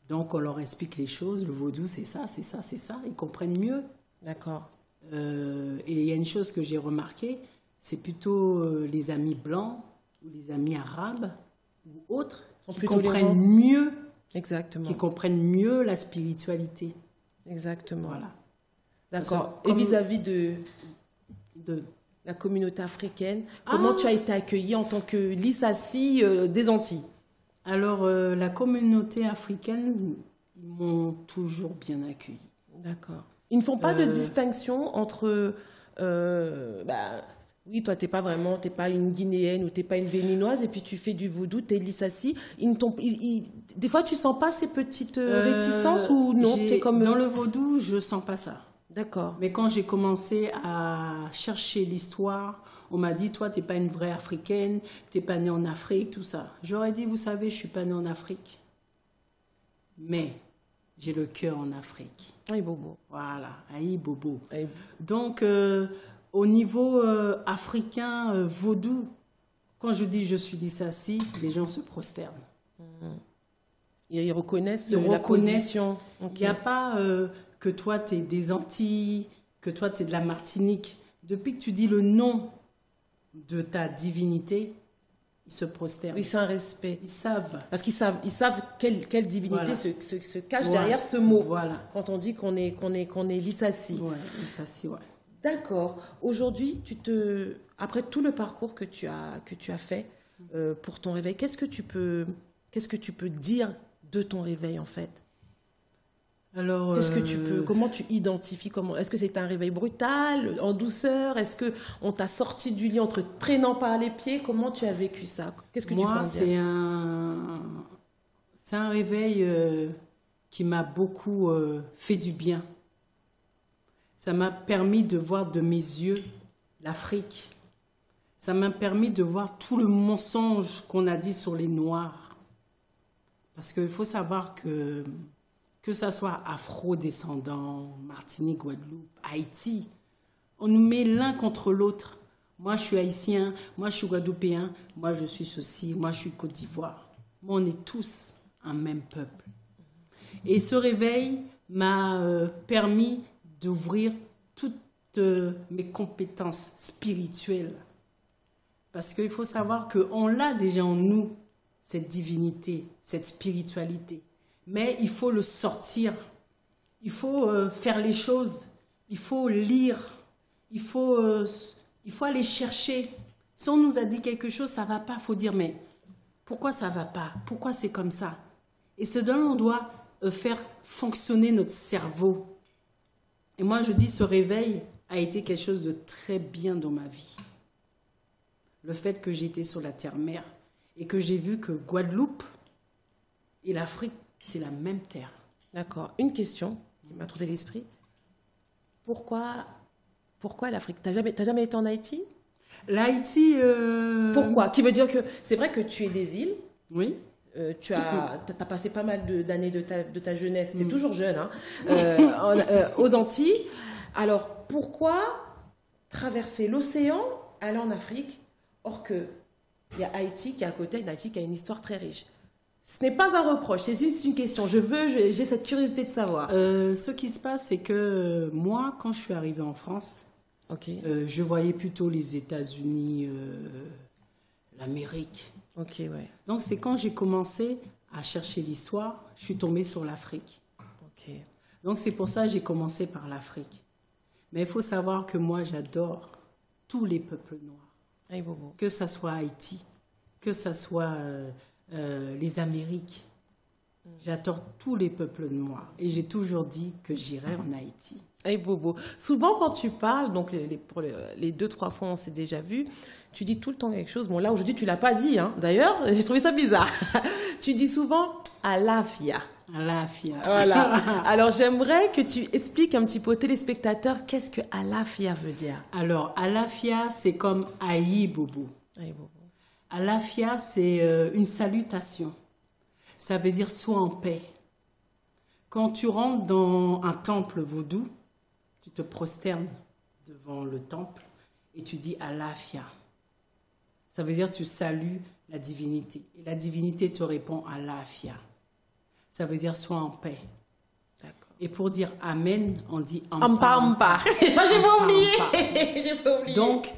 donc on leur explique les choses. Le vaudou, c'est ça, c'est ça, c'est ça. Ils comprennent mieux. D'accord. Et il y a une chose que j'ai remarquée, c'est plutôt les amis blancs ou les amis arabes ou autres qui comprennent mieux. Exactement. Qui comprennent mieux la spiritualité. Exactement. Voilà. D'accord. Et vis-à-vis de la communauté africaine, comment tu as été accueillie en tant que Lissassi des Antilles? Alors, la communauté africaine, ils m'ont toujours bien accueillie. D'accord. Ils ne font pas de distinction entre... oui, toi, t'es pas une Guinéenne ou t'es pas une Béninoise, et puis tu fais du vaudou, t'es Lissassi. Des fois, tu sens pas ces petites réticences ou non? T'es comme... Dans le vaudou, je sens pas ça. D'accord. Mais quand j'ai commencé à chercher l'histoire, on m'a dit, toi, t'es pas une vraie africaine, t'es pas née en Afrique, tout ça. J'aurais dit, vous savez, je suis pas née en Afrique. Mais j'ai le cœur en Afrique. Aïe, bobo. Voilà, aïe, bobo. Aïe. Donc, au niveau africain, vaudou, quand je dis je suis Lissassi, les gens se prosternent. Ils reconnaissent la position. Il n'y a pas que toi, tu es des Antilles, que toi, tu es de la Martinique. Depuis que tu dis le nom de ta divinité, ils se prosternent. Oui, c'est un respect. Ils savent. Parce qu'ils savent quelle divinité Voilà. se cache derrière ce mot. Voilà. Quand on dit qu'on est Lissassi. Ouais, Lissassi, ouais. D'accord. Aujourd'hui, après tout le parcours que tu as fait pour ton réveil, qu'est-ce que tu peux dire de ton réveil en fait? Alors, comment tu identifies, est-ce que c'est un réveil brutal, en douceur? Est-ce que on t'a sorti du lit en te traînant par les pieds? Comment tu as vécu ça? Qu'est-ce que tu peux en dire? C'est un réveil qui m'a beaucoup fait du bien. Ça m'a permis de voir de mes yeux l'Afrique. Ça m'a permis de voir tout le mensonge qu'on a dit sur les Noirs. Parce qu'il faut savoir que ça soit afro-descendants, Martinique, Guadeloupe, Haïti, on nous met l'un contre l'autre. Moi, je suis haïtien, moi, je suis guadeloupéen, moi, je suis ceci, moi, je suis Côte d'Ivoire. Moi, on est tous un même peuple. Et ce réveil m'a permis d'ouvrir toutes mes compétences spirituelles. Parce qu'il faut savoir qu'on l'a déjà en nous, cette divinité, cette spiritualité. Mais il faut le sortir, il faut faire les choses, il faut lire, il faut aller chercher. Si on nous a dit quelque chose, ça ne va pas, il faut dire mais pourquoi ça ne va pas? Pourquoi c'est comme ça? Et c'est là où on doit faire fonctionner notre cerveau. Et moi je dis ce réveil a été quelque chose de très bien dans ma vie. Le fait que j'étais sur la terre-mère et que j'ai vu que Guadeloupe et l'Afrique, c'est la même terre. D'accord. Une question qui m'a trotté l'esprit. Pourquoi l'Afrique? T'as jamais été en Haïti? L'Haïti... Pourquoi? Qui veut dire que c'est vrai que tu es des îles. Oui. Tu as passé pas mal d'années de ta jeunesse. Tu es toujours jeune, hein, aux Antilles. Alors, pourquoi traverser l'océan, aller en Afrique, or que il y a Haïti qui est à côté, Haïti qui a une histoire très riche? Ce n'est pas un reproche, c'est juste une question. J'ai cette curiosité de savoir. Ce qui se passe, c'est que moi, quand je suis arrivée en France, je voyais plutôt les États-Unis, l'Amérique. Ok, ouais. Donc, c'est quand j'ai commencé à chercher l'histoire, je suis tombée sur l'Afrique. Ok. Donc, c'est pour ça que j'ai commencé par l'Afrique. Mais il faut savoir que moi, j'adore tous les peuples noirs. Aïe, bobo. Que ça soit Haïti, que ça soit les Amériques. J'adore tous les peuples noirs. Et j'ai toujours dit que j'irais en Haïti. Aïe, bobo. Souvent, quand tu parles, donc pour les 2-3 fois, on s'est déjà vu, tu dis tout le temps quelque chose. Bon, là, aujourd'hui, tu ne l'as pas dit. Hein. D'ailleurs, j'ai trouvé ça bizarre. Tu dis souvent « alafia ». Alafia. Voilà. Alors, j'aimerais que tu expliques un petit peu aux téléspectateurs qu'est-ce que alafia veut dire. Alors, alafia, c'est comme aïe bobo. Aïe, bobo. Alafia, c'est une salutation. Ça veut dire sois en paix. Quand tu rentres dans un temple vaudou, tu te prosternes devant le temple et tu dis alafia. Ça veut dire tu salues la divinité. Et la divinité te répond alafia. Ça veut dire sois en paix. D'accord. Et pour dire amen, on dit ampa. Ampa, ampa. J'ai pas oublié. J'ai pas oublié. Donc,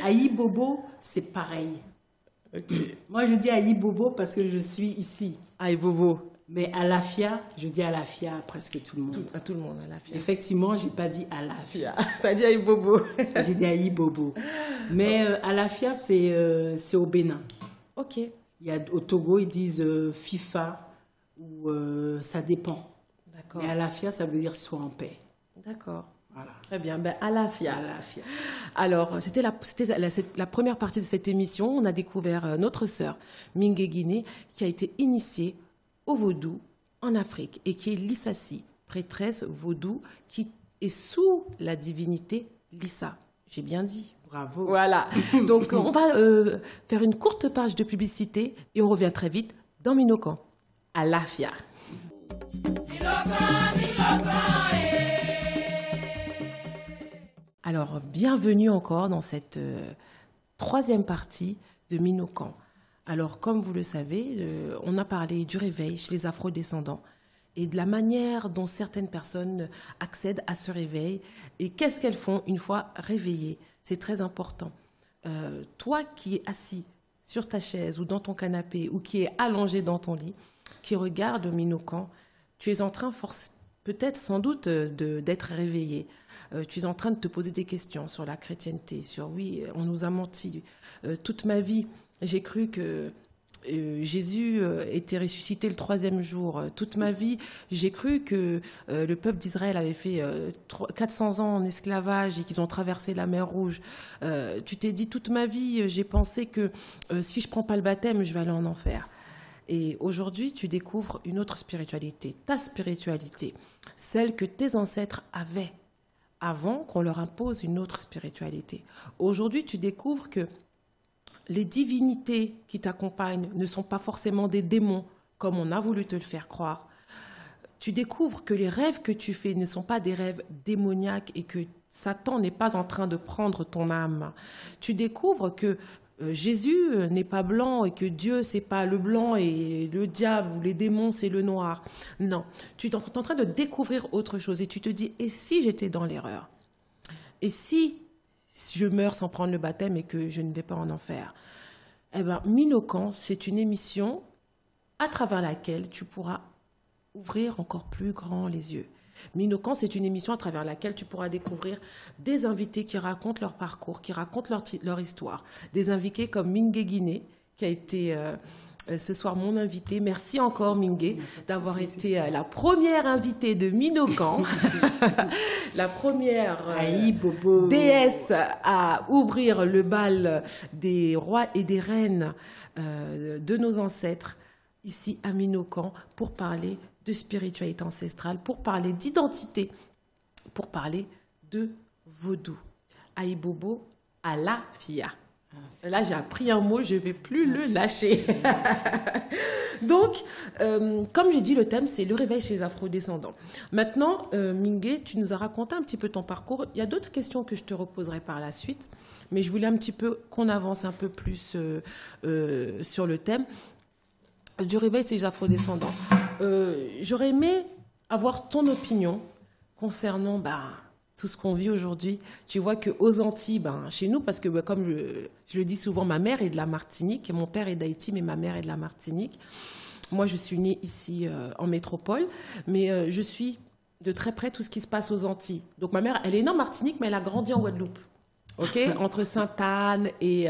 aïe bobo, c'est pareil. Okay. Moi, je dis aïe bobo parce que je suis ici. Aïe bobo. Mais alafia, je dis alafia à presque tout le monde. À tout le monde, alafia. Effectivement, j'ai pas dit alafia. T'as dit aïe bobo. J'ai dit aïe bobo. Mais alafia, c'est au Bénin. Ok. Il y a, au Togo, ils disent FIFA ou ça dépend. D'accord. Mais alafia, ça veut dire sois en paix. D'accord. Voilà. Très bien, ben alafia. Alafia. Alors, c'était la première partie de cette émission. On a découvert notre sœur, Mingue Guinée, qui a été initiée au vaudou en Afrique et qui est Lissassi, prêtresse vaudou qui est sous la divinité Lissa. J'ai bien dit. Bravo. Voilà. Donc, on va faire une courte page de publicité et on revient très vite dans Minokan. Alafia. Alors, bienvenue encore dans cette troisième partie de Minokan. Alors, comme vous le savez, on a parlé du réveil chez les afro-descendants et de la manière dont certaines personnes accèdent à ce réveil et qu'est-ce qu'elles font une fois réveillées. C'est très important. Toi qui es assis sur ta chaise ou dans ton canapé ou qui es allongé dans ton lit, qui regarde Minokan, tu es en train peut-être sans doute d'être réveillé. Tu es en train de te poser des questions sur la chrétienté, sur oui, on nous a menti. Toute ma vie, j'ai cru que Jésus était ressuscité le 3e jour. Toute ma vie, j'ai cru que le peuple d'Israël avait fait 400 ans en esclavage et qu'ils ont traversé la mer Rouge. Tu t'es dit, toute ma vie, j'ai pensé que si je prends pas le baptême, je vais aller en enfer. Et aujourd'hui, tu découvres une autre spiritualité, ta spiritualité, celle que tes ancêtres avaient avant qu'on leur impose une autre spiritualité. Aujourd'hui, tu découvres que les divinités qui t'accompagnent ne sont pas forcément des démons, comme on a voulu te le faire croire. Tu découvres que les rêves que tu fais ne sont pas des rêves démoniaques et que Satan n'est pas en train de prendre ton âme. Tu découvres que Jésus n'est pas blanc et que Dieu, c'est pas le blanc et le diable ou les démons, c'est le noir. Non, tu es en train de découvrir autre chose et tu te dis, et si j'étais dans l'erreur? Et si je meurs sans prendre le baptême et que je ne vais pas en enfer? Eh bien, Minokan, c'est une émission à travers laquelle tu pourras ouvrir encore plus grand les yeux. Minokan, c'est une émission à travers laquelle tu pourras découvrir des invités qui racontent leur parcours, qui racontent leur histoire. Des invités comme Mingue Guiné, qui a été ce soir mon invité. Merci encore, Mingue, d'avoir été la première invitée de Minokan, la première déesse à ouvrir le bal des rois et des reines de nos ancêtres ici à Minokan pour parler de spiritualité ancestrale, pour parler d'identité, pour parler de vaudou. Aïbobo Alafia. Là, j'ai appris un mot, je ne vais plus le lâcher. Donc, comme j'ai dit, le thème, c'est le réveil chez les afrodescendants. Maintenant, Mingue, tu nous as raconté un petit peu ton parcours. Il y a d'autres questions que je te reposerai par la suite, mais je voulais un petit peu qu'on avance un peu plus sur le thème du réveil chez les afrodescendants. J'aurais aimé avoir ton opinion concernant tout ce qu'on vit aujourd'hui. Tu vois qu'aux Antilles, chez nous, parce que comme je le dis souvent, ma mère est de la Martinique, mon père est d'Haïti, mais ma mère est de la Martinique. Moi, je suis née ici en métropole, mais je suis de très près tout ce qui se passe aux Antilles. Donc ma mère, elle est née en Martinique, mais elle a grandi en Guadeloupe. Okay, entre Sainte-Anne et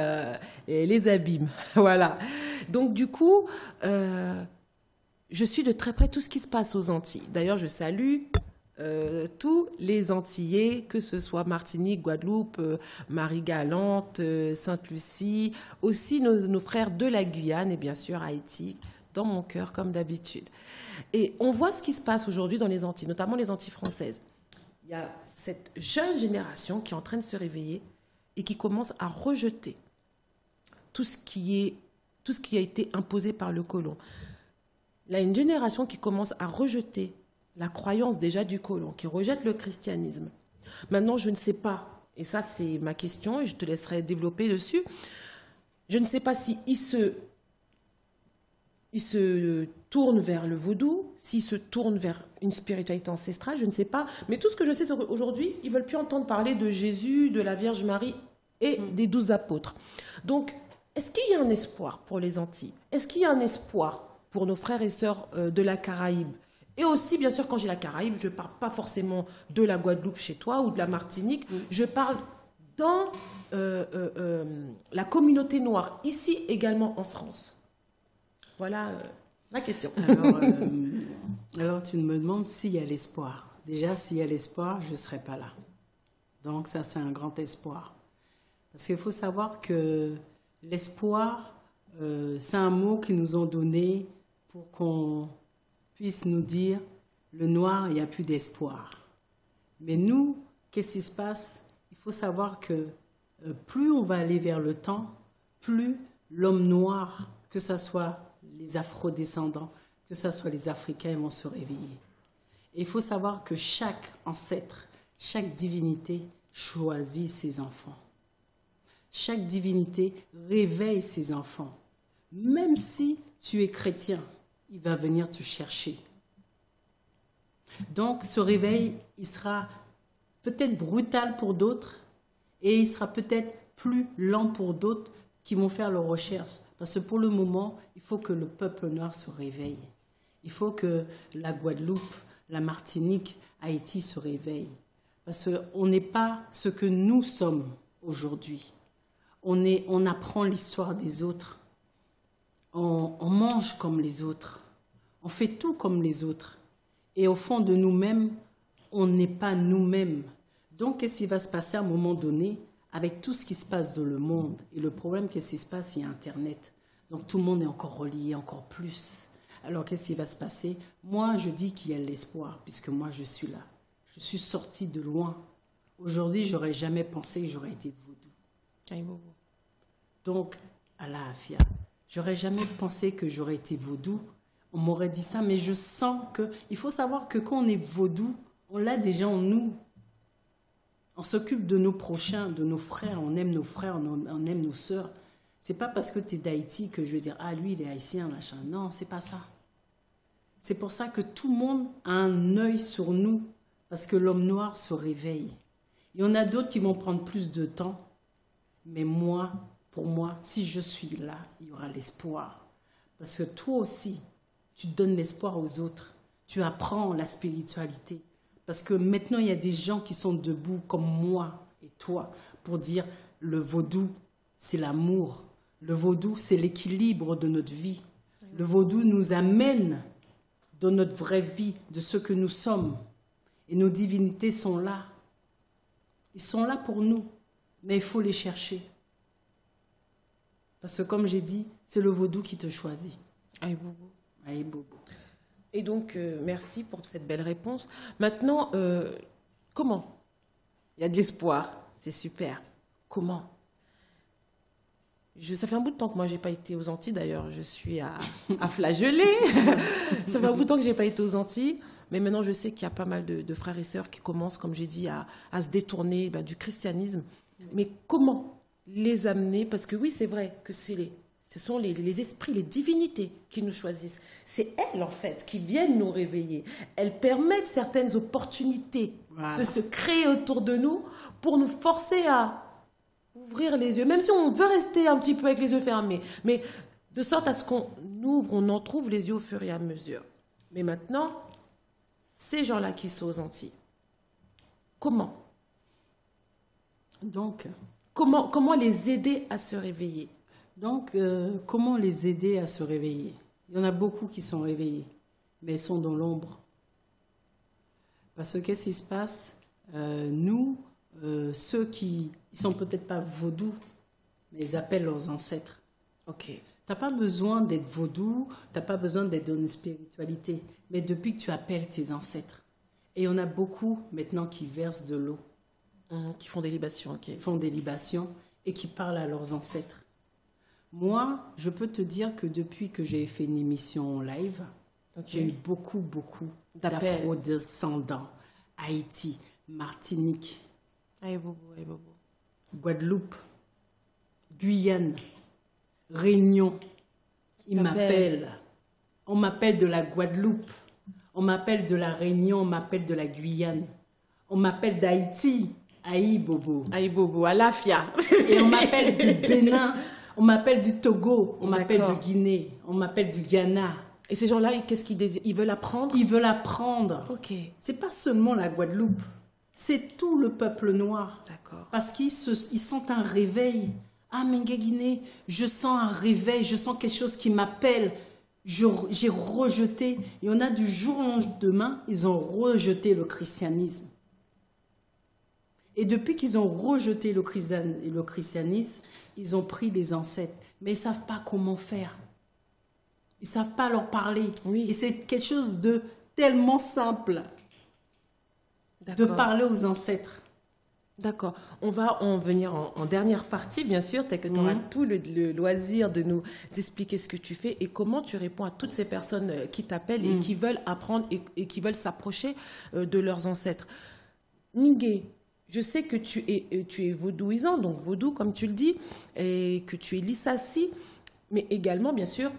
les Abîmes. Voilà. Donc du coup, je suis de très près tout ce qui se passe aux Antilles. D'ailleurs, je salue tous les Antillais, que ce soit Martinique, Guadeloupe, Marie-Galante, Sainte-Lucie, aussi nos frères de la Guyane et bien sûr Haïti, dans mon cœur comme d'habitude. Et on voit ce qui se passe aujourd'hui dans les Antilles, notamment les Antilles françaises. Il y a cette jeune génération qui est en train de se réveiller et qui commence à rejeter tout ce qui a été imposé par le colon. Il y a une génération qui commence à rejeter la croyance déjà du colon, qui rejette le christianisme. Maintenant, je ne sais pas, et ça c'est ma question, et je te laisserai développer dessus, je ne sais pas si ils se tournent vers le vaudou, s'ils se tournent vers une spiritualité ancestrale, je ne sais pas. Mais tout ce que je sais, c'est qu'aujourd'hui, ils ne veulent plus entendre parler de Jésus, de la Vierge Marie et des 12 apôtres. Donc, est-ce qu'il y a un espoir pour les Antilles? Est-ce qu'il y a un espoir pour nos frères et sœurs de la Caraïbe? Et aussi, bien sûr, quand j'ai la Caraïbe, je ne parle pas forcément de la Guadeloupe chez toi ou de la Martinique. Je parle dans la communauté noire, ici également en France. Voilà ma question. Alors, tu me demandes s'il y a l'espoir. Déjà, s'il y a l'espoir, je ne serai pas là. Donc, ça, c'est un grand espoir. Parce qu'il faut savoir que l'espoir, c'est un mot qu'ils nous ont donné pour qu'on puisse nous dire, le noir, il n'y a plus d'espoir. Mais nous, qu'est-ce qui se passe? Il faut savoir que plus on va aller vers le temps, plus l'homme noir, que ce soit les afrodescendants, que ce soit les Africains, vont se réveiller. Et il faut savoir que chaque ancêtre, chaque divinité choisit ses enfants. Chaque divinité réveille ses enfants. Même si tu es chrétien, il va venir te chercher. Donc ce réveil, il sera peut-être brutal pour d'autres et il sera peut-être plus lent pour d'autres qui vont faire leurs recherches. Parce que pour le moment, il faut que le peuple noir se réveille. Il faut que la Guadeloupe, la Martinique, Haïti se réveille. Parce qu'on n'est pas ce que nous sommes aujourd'hui. On apprend l'histoire des autres. On mange comme les autres. On fait tout comme les autres. Et au fond de nous-mêmes, on n'est pas nous-mêmes. Donc, qu'est-ce qui va se passer à un moment donné avec tout ce qui se passe dans le monde? Et le problème, qu'est-ce qui se passe? Il y a Internet. Donc, tout le monde est encore relié, encore plus. Alors, qu'est-ce qui va se passer? Moi, je dis qu'il y a l'espoir, puisque moi, je suis là. Je suis sortie de loin. Aujourd'hui, je n'aurais jamais pensé que j'aurais été vaudou. Donc, à la Afia, j'aurais jamais pensé que j'aurais été vaudou. On m'aurait dit ça, mais je sens que... Il faut savoir que quand on est vaudou, on l'a déjà en nous. On s'occupe de nos prochains, de nos frères. On aime nos frères, on aime nos sœurs. C'est pas parce que tu es d'Haïti que je vais dire « Ah, lui, il est haïtien, machin. » Non, c'est pas ça. C'est pour ça que tout le monde a un œil sur nous, parce que l'homme noir se réveille. Il y en a d'autres qui vont prendre plus de temps, mais moi, pour moi, si je suis là, il y aura l'espoir. Parce que toi aussi, tu donnes l'espoir aux autres. Tu apprends la spiritualité. Parce que maintenant, il y a des gens qui sont debout comme moi et toi pour dire le vaudou, c'est l'amour. Le vaudou, c'est l'équilibre de notre vie. Le vaudou nous amène dans notre vraie vie de ce que nous sommes. Et nos divinités sont là. Ils sont là pour nous, mais il faut les chercher. Parce que comme j'ai dit, c'est le vaudou qui te choisit. Aïe bobo. Aïe bobo. Et donc, merci pour cette belle réponse. Maintenant, comment? Il y a de l'espoir, c'est super. Comment? Ça fait un bout de temps que moi, je n'ai pas été aux Antilles. D'ailleurs, je suis à flageoler. Ça fait un bout de temps que je n'ai pas été aux Antilles. Mais maintenant, je sais qu'il y a pas mal de frères et sœurs qui commencent, comme j'ai dit, à se détourner du christianisme. Mais comment les amener? Parce que oui, c'est vrai que ce sont les esprits, les divinités qui nous choisissent. C'est elles, en fait, qui viennent nous réveiller. Elles permettent certaines opportunités de se créer autour de nous pour nous forcer à ouvrir les yeux, même si on veut rester un petit peu avec les yeux fermés, mais de sorte à ce qu'on ouvre, on en trouve les yeux au fur et à mesure. Mais maintenant, ces gens-là qui sont aux Antilles, comment? Donc, comment les aider à se réveiller? Donc, comment les aider à se réveiller? Il y en a beaucoup qui sont réveillés, mais ils sont dans l'ombre. Parce que qu'est-ce qui se passe? Nous, ceux qui ne sont peut-être pas vaudous, mais ils appellent leurs ancêtres. Ok. Tu n'as pas besoin d'être vaudou, tu n'as pas besoin d'être dans une spiritualité, mais depuis que tu appelles tes ancêtres. Et il y en a beaucoup maintenant qui versent de l'eau. Qui font des libations, ok. Qui font des libations et qui parlent à leurs ancêtres. Moi, je peux te dire que depuis que j'ai fait une émission en live, j'ai eu beaucoup d'afro-descendants. Haïti, Martinique, Guadeloupe, Guyane, Réunion. Ils m'appellent. On m'appelle de la Guadeloupe, on m'appelle de la Réunion, on m'appelle de la Guyane, on m'appelle d'Haïti, Aïe Bobo. Aïe Bobo, à l'Afia. Et on m'appelle du Bénin, on m'appelle du Togo, on m'appelle de Guinée, on m'appelle du Ghana. Et ces gens-là, qu'est-ce qu'ils désirent? Ils veulent apprendre? Ils veulent apprendre. Ok. C'est pas seulement la Guadeloupe, c'est tout le peuple noir. D'accord. Parce qu'ils sentent un réveil. Ah, Mengue Guinée, je sens un réveil, je sens quelque chose qui m'appelle. J'ai rejeté. Il y en a du jour au lendemain, ils ont rejeté le christianisme. Et depuis qu'ils ont rejeté le christianisme, ils ont pris les ancêtres. Mais ils ne savent pas comment faire. Ils ne savent pas leur parler. Oui. Et c'est quelque chose de tellement simple de parler aux ancêtres. D'accord. On va en venir en dernière partie, bien sûr, que tu auras tout le loisir de nous expliquer ce que tu fais et comment tu réponds à toutes ces personnes qui t'appellent et qui veulent apprendre et qui veulent s'approcher de leurs ancêtres. Ningué, je sais que tu es vaudouisant, donc vaudou, comme tu le dis, et que tu es lissassi, mais également, bien sûr,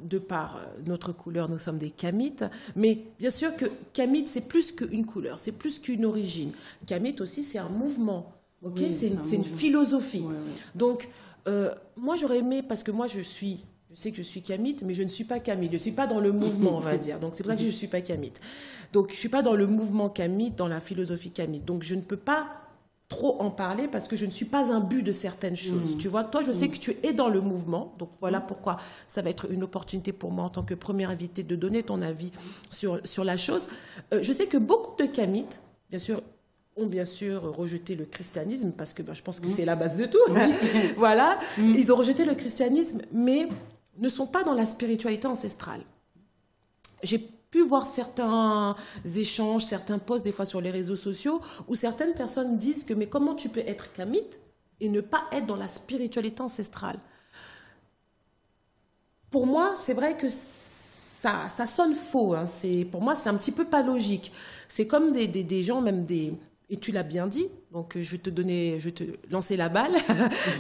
de par notre couleur, nous sommes des Kamites, mais bien sûr que Kamite, c'est plus qu'une couleur, c'est plus qu'une origine. Kamite aussi, c'est un mouvement, okay? Oui, c'est une philosophie. Ouais, ouais. Donc, moi, j'aurais aimé, parce que moi, je suis Je sais que je suis kamite, mais je ne suis pas kamite. Je ne suis pas dans le mouvement, on va dire. Donc, c'est pour ça que je ne suis pas kamite. Donc, je ne suis pas dans le mouvement kamite, dans la philosophie kamite. Donc, je ne peux pas trop en parler parce que je ne suis pas un but de certaines choses. Tu vois, toi, je sais que tu es dans le mouvement. Donc, voilà pourquoi ça va être une opportunité pour moi en tant que première invitée de donner ton avis sur la chose. Je sais que beaucoup de kamites, bien sûr, ont bien sûr rejeté le christianisme parce que je pense que c'est la base de tout. Hein. Voilà. Ils ont rejeté le christianisme, mais ne sont pas dans la spiritualité ancestrale. J'ai pu voir certains échanges, certains posts des fois sur les réseaux sociaux où certaines personnes disent que mais comment tu peux être kamite et ne pas être dans la spiritualité ancestrale? Pour moi, c'est vrai que ça sonne faux. Hein. Pour moi, c'est un petit peu pas logique. C'est comme des gens, même des... Et tu l'as bien dit, donc je vais te lancer la balle.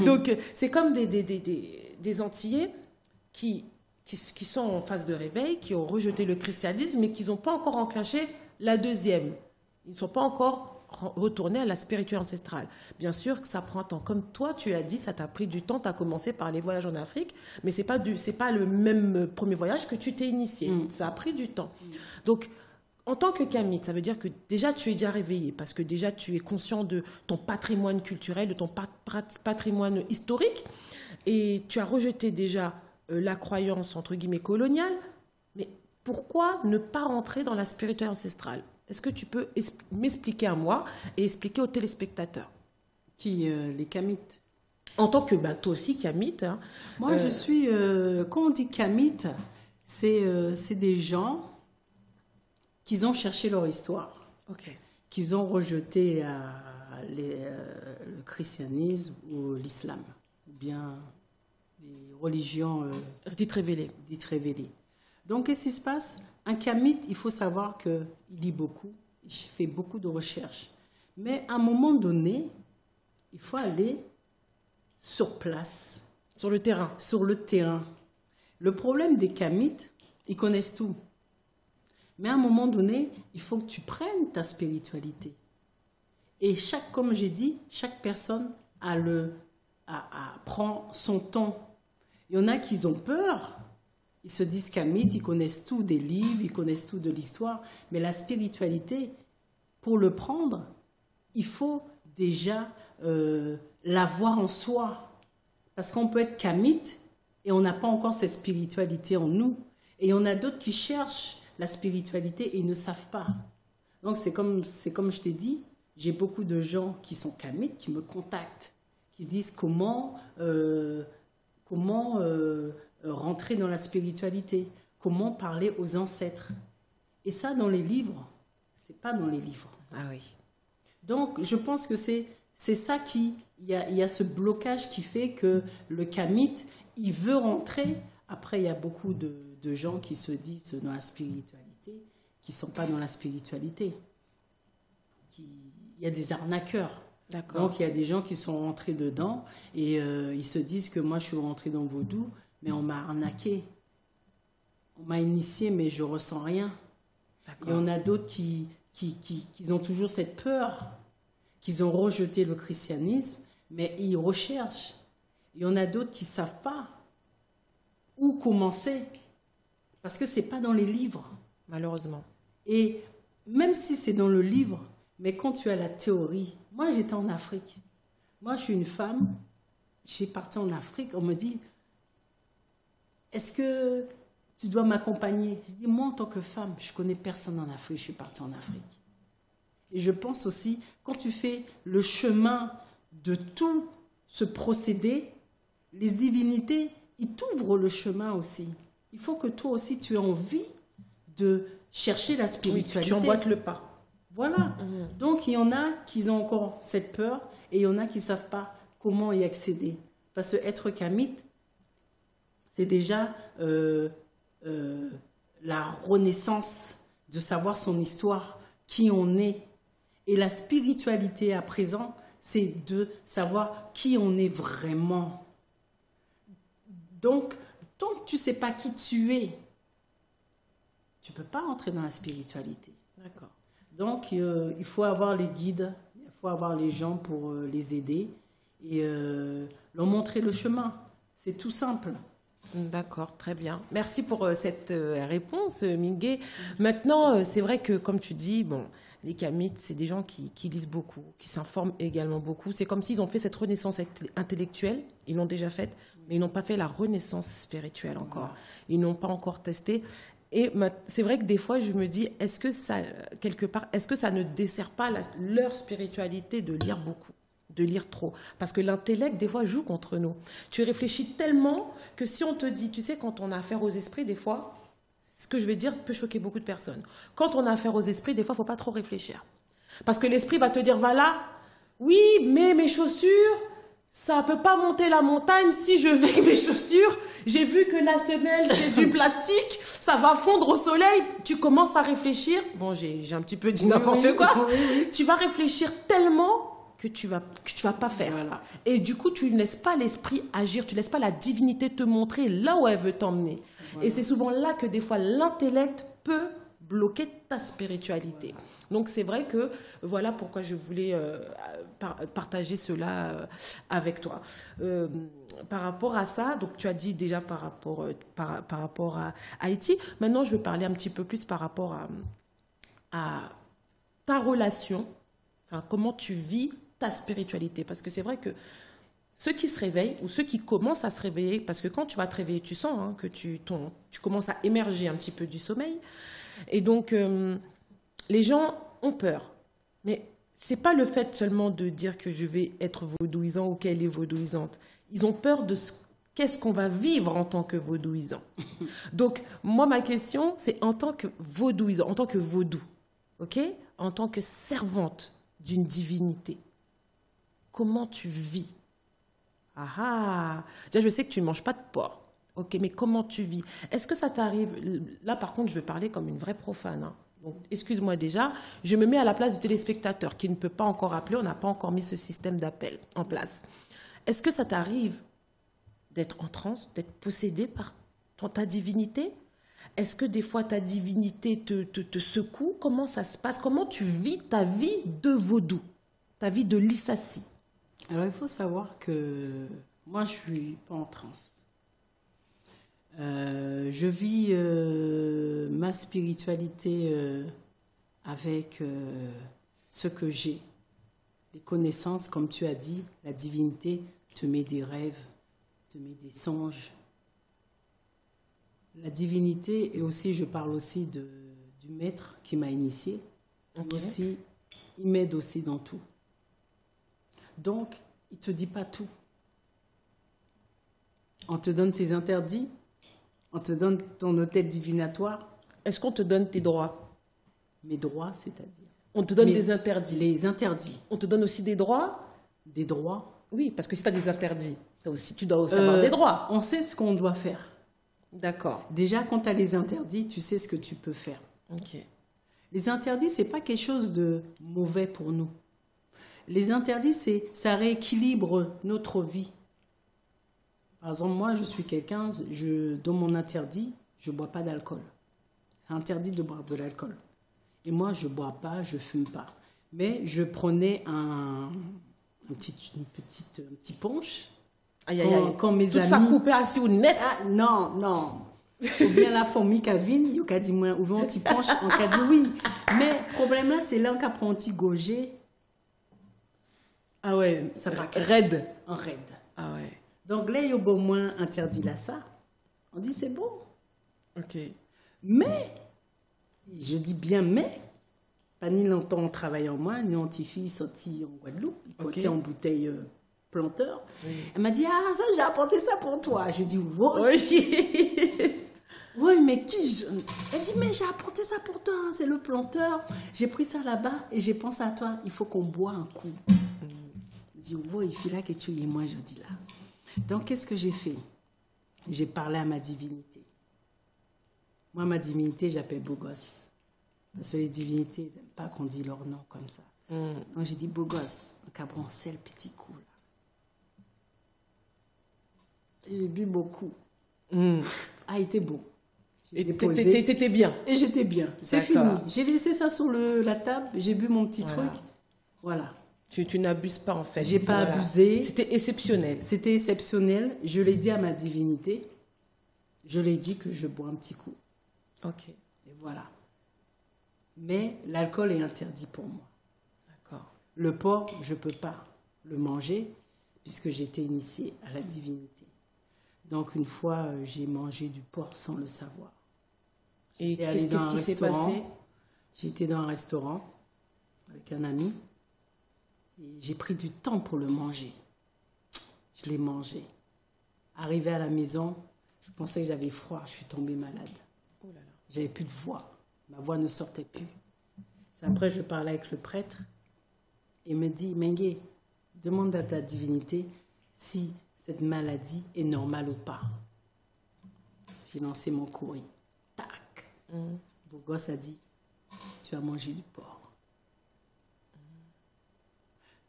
Donc, c'est comme des Antillais qui sont en phase de réveil, qui ont rejeté le christianisme, mais qui n'ont pas encore enclenché la deuxième. Ils ne sont pas encore retournés à la spiritualité ancestrale. Bien sûr que ça prend un temps. Comme toi, tu as dit, ça t'a pris du temps, tu as commencé par les voyages en Afrique, mais ce n'est pas le même premier voyage que tu t'es initié. Ça a pris du temps. Donc, en tant que kamite, ça veut dire que déjà tu es déjà réveillé, parce que déjà tu es conscient de ton patrimoine culturel, de ton patrimoine historique, et tu as rejeté déjà la croyance, entre guillemets, coloniale. Mais pourquoi ne pas rentrer dans la spiritualité ancestrale? Est-ce que tu peux m'expliquer à moi et expliquer aux téléspectateurs? Les kamites. En tant que, toi aussi, kamite. Hein, moi, je suis... quand on dit kamite, c'est des gens qui ont cherché leur histoire, qu'ils ont rejeté le christianisme ou l'islam, ou bien les religions dites révélées. Donc, qu'est-ce qui se passe? Un kamite, il faut savoir qu'il lit beaucoup, il fait beaucoup de recherches. Mais à un moment donné, il faut aller sur place. Sur le terrain. Sur le terrain. Le problème des kamites, ils connaissent tout. Mais à un moment donné, il faut que tu prennes ta spiritualité. Et comme j'ai dit, chaque personne prend son temps. Il y en a qui ont peur. Ils se disent kamites, ils connaissent tout des livres, ils connaissent tout de l'histoire. Mais la spiritualité, pour le prendre, il faut déjà l'avoir en soi. Parce qu'on peut être kamite et on n'a pas encore cette spiritualité en nous. Et il y en a d'autres qui cherchent la spiritualité et ils ne savent pas. Donc c'est comme je t'ai dit, j'ai beaucoup de gens qui sont kamites qui me contactent, qui disent comment rentrer dans la spiritualité, comment parler aux ancêtres. Et ça, dans les livres, c'est pas dans les livres. Ah oui. Donc je pense que c'est ça il y a ce blocage qui fait que le kamite, il veut rentrer. Après, il y a beaucoup de gens qui se disent dans la spiritualité, qui ne sont pas dans la spiritualité. Il y a des arnaqueurs. D'accord. Donc, il y a des gens qui sont rentrés dedans et ils se disent que moi, je suis rentré dans le vaudou, mais on m'a arnaqué. On m'a initié, mais je ne ressens rien. D'accord. Et on a d'autres qui ont toujours cette peur, qu'ils ont rejeté le christianisme, mais ils recherchent. Il y en a d'autres qui ne savent pas où commencer, parce que ce n'est pas dans les livres. Malheureusement. Et même si c'est dans le livre, mais quand tu as la théorie... Moi, j'étais en Afrique. Moi, je suis une femme. J'ai parti en Afrique. On me dit, est-ce que tu dois m'accompagner? Je dis, moi, en tant que femme, je ne connais personne en Afrique. Je suis partie en Afrique. Et je pense aussi, quand tu fais le chemin de tout ce procédé, les divinités, ils t'ouvrent le chemin aussi. Il faut que toi aussi, tu aies envie de chercher la spiritualité. Oui, tu emboîtes le pas. Voilà. Donc, il y en a qui ont encore cette peur et il y en a qui ne savent pas comment y accéder. Parce que être kamite, c'est déjà la renaissance de savoir son histoire, qui on est. Et la spiritualité à présent, c'est de savoir qui on est vraiment. Donc, tant que tu ne sais pas qui tu es, tu ne peux pas entrer dans la spiritualité. D'accord. Donc, il faut avoir les guides, il faut avoir les gens pour les aider et leur montrer le chemin. C'est tout simple. D'accord, très bien. Merci pour cette réponse, Mingué. Maintenant, c'est vrai que, comme tu dis, bon, les kamites, c'est des gens qui lisent beaucoup, qui s'informent également beaucoup. C'est comme s'ils ont fait cette renaissance intellectuelle, ils l'ont déjà faite, mais ils n'ont pas fait la renaissance spirituelle encore. Ils n'ont pas encore testé. Et c'est vrai que des fois, je me dis, est-ce que ça, quelque part, est-ce que ça ne dessert pas leur spiritualité de lire beaucoup, de lire trop? Parce que l'intellect, des fois, joue contre nous. Tu réfléchis tellement que si on te dit, tu sais, quand on a affaire aux esprits, des fois, ce que je vais dire peut choquer beaucoup de personnes. Quand on a affaire aux esprits, des fois, il ne faut pas trop réfléchir. Parce que l'esprit va te dire, voilà, oui, mais mes chaussures, ça ne peut pas monter la montagne si je vais avec mes chaussures. J'ai vu que la semelle, c'est du plastique, ça va fondre au soleil. Tu commences à réfléchir. Bon, j'ai un petit peu dit n'importe quoi. Oui. Tu vas réfléchir tellement que tu vas pas faire. Voilà. Et du coup, tu ne laisses pas l'esprit agir, tu ne laisses pas la divinité te montrer là où elle veut t'emmener. Voilà. Et c'est souvent là que des fois l'intellect peut bloquer ta spiritualité. Voilà. Donc c'est vrai que voilà pourquoi je voulais partager cela avec toi. Par rapport à ça, donc tu as dit déjà par rapport à Haïti. Maintenant, je veux parler un petit peu plus par rapport à ta relation, enfin, comment tu vis ta spiritualité. Parce que c'est vrai que ceux qui se réveillent ou ceux qui commencent à se réveiller, parce que quand tu vas te réveiller, tu sens que tu commences à émerger un petit peu du sommeil. Et donc, les gens ont peur. Mais ce n'est pas le fait seulement de dire que je vais être vaudouisant ou qu'elle est vaudouisante. Ils ont peur de qu'est-ce qu'on va vivre en tant que vaudouisant. Donc, moi, ma question, c'est en tant que vaudouisant, en tant que vaudou, ok, en tant que servante d'une divinité, comment tu vis? Déjà, je sais que tu ne manges pas de porc. Ok, mais comment tu vis? Est-ce que ça t'arrive? Là, par contre, je vais parler comme une vraie profane. Hein. Donc, excuse-moi déjà. Je me mets à la place du téléspectateur qui ne peut pas encore appeler. On n'a pas encore mis ce système d'appel en place. Est-ce que ça t'arrive d'être en transe, d'être possédé par ta divinité? Est-ce que des fois ta divinité te secoue? Comment ça se passe? Comment tu vis ta vie de vaudou, ta vie de Lissassi? Alors, il faut savoir que moi, je ne suis pas en transe. Je vis ma spiritualité avec ce que j'ai. Les connaissances, comme tu as dit, la divinité te met des rêves, te met des songes. La divinité, et aussi, je parle aussi du maître qui m'a initié. Okay. Aussi, il m'aide aussi dans tout. Donc, il ne te dit pas tout. On te donne tes interdits, on te donne ton hôtel divinatoire. Est-ce qu'on te donne tes droits? Mes droits, c'est-à-dire? On te donne des interdits. Les interdits. On te donne aussi des droits? Des droits? Oui, parce que si tu as des interdits, tu dois aussi avoir des droits. On sait ce qu'on doit faire. D'accord. Déjà, quand tu as les interdits, tu sais ce que tu peux faire. Ok. Les interdits, ce n'est pas quelque chose de mauvais pour nous. Les interdits, ça rééquilibre notre vie. Par exemple, moi, je suis quelqu'un, dans mon interdit, je ne bois pas d'alcool. C'est interdit de boire de l'alcool. Et moi, je ne bois pas, je ne fume pas. Mais je prenais un petit punch. Aïe, aïe, aïe. Quand mes tout amis... ça coupé assis ou net? Non. Ou bien la famille qui vient, il y a dit moi, ou un petit punch, on a dit oui. Mais le problème là, c'est là qu'on prend un petit gauger. Ah ouais, ça va raide. En raide. Ah ouais. Donc là, il y a au moins interdit là ça. On dit c'est bon. Ok. Mais, je dis bien mais, pas ni longtemps on travaille en moi, ni un petit fille sorti en Guadeloupe, côté en bouteille planteur. Oui. Elle m'a dit ah ça j'ai apporté ça pour toi. J'ai dit wow. Oui, mais qui Elle dit mais j'ai apporté ça pour toi, hein, c'est le planteur. J'ai pris ça là-bas et j'ai pensé à toi. Il faut qu'on boit un coup. Je dis wow, il fait là que tu es moi je dis là. Donc, qu'est-ce que j'ai fait? J'ai parlé à ma divinité. Moi, ma divinité, j'appelle beau gosse. Parce que les divinités, ils n'aiment pas qu'on dise leur nom comme ça. Donc, j'ai dit beau gosse, un cabron, c'est le petit coup. Là. J'ai bu beaucoup. Ah, il était beau. Et t'étais bien? Et j'étais bien. C'est fini. J'ai laissé ça sur la table, j'ai bu mon petit truc. Voilà. Tu n'abuses pas en fait. J'ai pas abusé. C'était exceptionnel. C'était exceptionnel. Je l'ai dit à ma divinité. Je lui ai dit que je bois un petit coup. Ok, Et voilà. Mais l'alcool est interdit pour moi. d'accord. Le porc, je ne peux pas le manger puisque j'ai été initiée à la divinité. Donc une fois, j'ai mangé du porc sans le savoir. Et J'étais allée dans qu'est-ce un qui s'est restaurant. passé? J'étais dans un restaurant avec un ami et j'ai pris du temps pour le manger. Je l'ai mangé. Arrivé à la maison, je pensais que j'avais froid, je suis tombée malade. Oh là là. J'avais plus de voix, ma voix ne sortait plus. C'est après je parlais avec le prêtre et il me dit, Mengue, demande à ta divinité si cette maladie est normale ou pas. J'ai lancé mon courrier. Tac. Bourgosse a dit, tu as mangé du porc.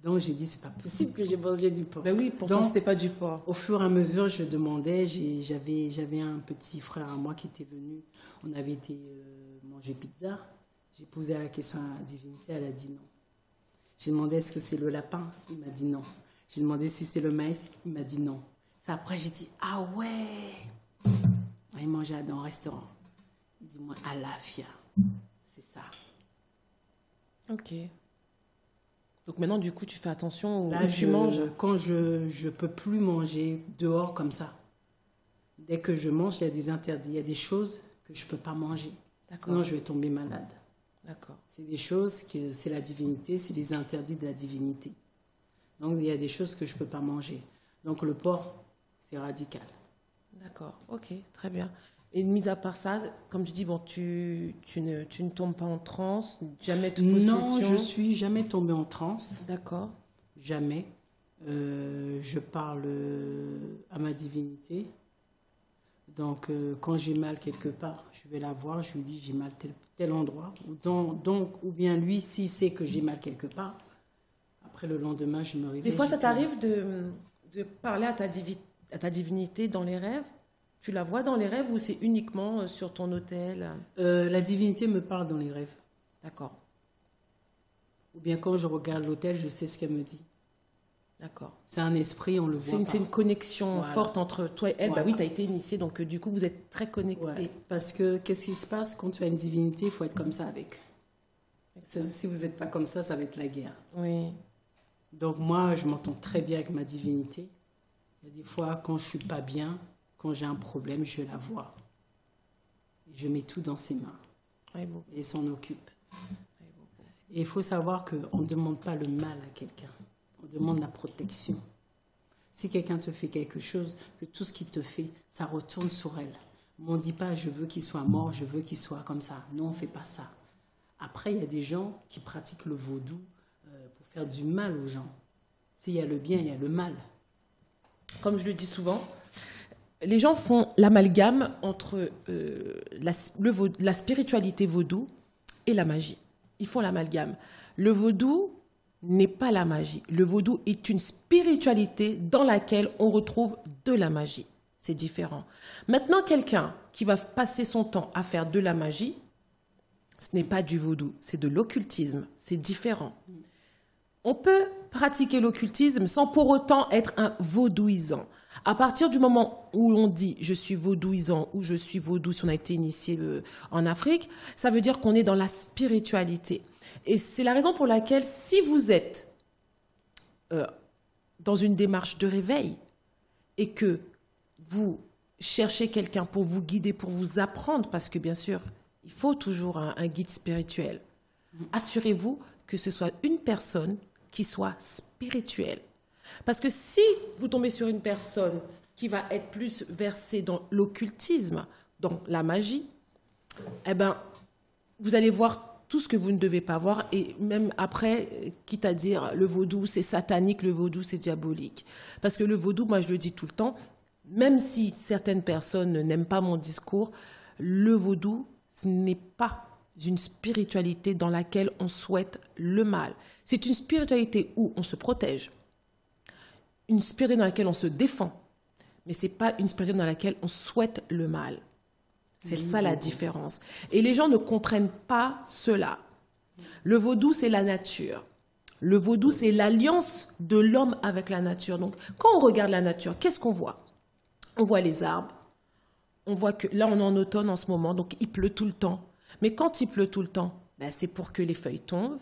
Donc j'ai dit, c'est pas possible que j'ai mangé du porc. Ben oui, pourtant Donc, c'était pas du porc. au fur et à mesure, je demandais, j'avais un petit frère à moi qui était venu, on avait été manger pizza. J'ai posé la question à la divinité, elle a dit non. J'ai demandé est-ce que c'est le lapin, il m'a dit non. J'ai demandé si c'est le maïs, il m'a dit non. C'est après j'ai dit ah ouais. Il mangeait dans un restaurant. Il dit moi alafia, c'est ça. Ok. Donc maintenant, du coup, tu fais attention où Là, tu manges. quand je peux plus manger dehors comme ça. Dès que je mange, il y a des interdits, il y a des choses que je peux pas manger. D'accord. Sinon, je vais tomber malade. D'accord. C'est des choses que c'est la divinité, c'est des interdits de la divinité. Donc, il y a des choses que je peux pas manger. Donc, le porc, c'est radical. D'accord. Ok, très bien. Et mis à part ça, comme tu dis, bon, tu ne tombes pas en transe, jamais de possession. Non, je suis jamais tombée en transe. D'accord. Jamais. Je parle à ma divinité. Donc, quand j'ai mal quelque part, je vais la voir, je lui dis j'ai mal tel endroit. Ou bien lui, s'il sait que j'ai mal quelque part, après le lendemain, je me réveille. Des fois, ça t'arrive de parler à ta divinité dans les rêves? Tu la vois dans les rêves ou c'est uniquement sur ton autel? La divinité me parle dans les rêves. D'accord. Ou bien quand je regarde l'autel, je sais ce qu'elle me dit. D'accord. C'est un esprit, on le voit pas. C'est une connexion Voilà. forte entre toi et elle. Voilà. Bah oui, tu as été initiée, donc du coup, vous êtes très connectés. Ouais, parce que qu'est-ce qui se passe quand tu as une divinité? Il faut être comme ça avec. Si vous n'êtes pas comme ça va être la guerre. Oui. Donc moi, je m'entends très bien avec ma divinité. Il y a des fois, quand je suis pas bien, quand j'ai un problème, je la vois. Et je mets tout dans ses mains. Oui, bon. Et s'en occupe. Et il faut savoir qu'on ne demande pas le mal à quelqu'un. On demande la protection. Si quelqu'un te fait quelque chose, que tout ce qu'il te fait, ça retourne sur elle. On ne dit pas, je veux qu'il soit mort, je veux qu'il soit comme ça. Non, on ne fait pas ça. Après, il y a des gens qui pratiquent le vaudou pour faire du mal aux gens. S'il y a le bien, il y a le mal. Comme je le dis souvent, les gens font l'amalgame entre la spiritualité vaudou et la magie. Ils font l'amalgame. Le vaudou n'est pas la magie. Le vaudou est une spiritualité dans laquelle on retrouve de la magie. C'est différent. Maintenant, quelqu'un qui va passer son temps à faire de la magie, ce n'est pas du vaudou, c'est de l'occultisme. C'est différent. On peut pratiquer l'occultisme sans pour autant être un vaudouisant. À partir du moment où on dit « je suis vaudouisant » ou « je suis vaudou » si on a été initié en Afrique, ça veut dire qu'on est dans la spiritualité. Et c'est la raison pour laquelle si vous êtes dans une démarche de réveil et que vous cherchez quelqu'un pour vous guider, pour vous apprendre, parce que bien sûr, il faut toujours un guide spirituel, assurez-vous que ce soit une personne qui soit spirituelle. Parce que si vous tombez sur une personne qui va être plus versée dans l'occultisme, dans la magie, eh ben, vous allez voir tout ce que vous ne devez pas voir. Et même après, quitte à dire le vaudou, c'est satanique, le vaudou, c'est diabolique. Parce que le vaudou, moi, je le dis tout le temps, même si certaines personnes n'aiment pas mon discours, le vaudou, ce n'est pas une spiritualité dans laquelle on souhaite le mal. C'est une spiritualité où on se protège, une spiritualité dans laquelle on se défend, mais ce n'est pas une spiritualité dans laquelle on souhaite le mal. C'est ça la différence. Et les gens ne comprennent pas cela. Le vaudou, c'est la nature. Le vaudou, c'est l'alliance de l'homme avec la nature. Donc, quand on regarde la nature, qu'est-ce qu'on voit? On voit les arbres, on voit que là, on est en automne en ce moment, donc il pleut tout le temps. Mais quand il pleut tout le temps, ben, c'est pour que les feuilles tombent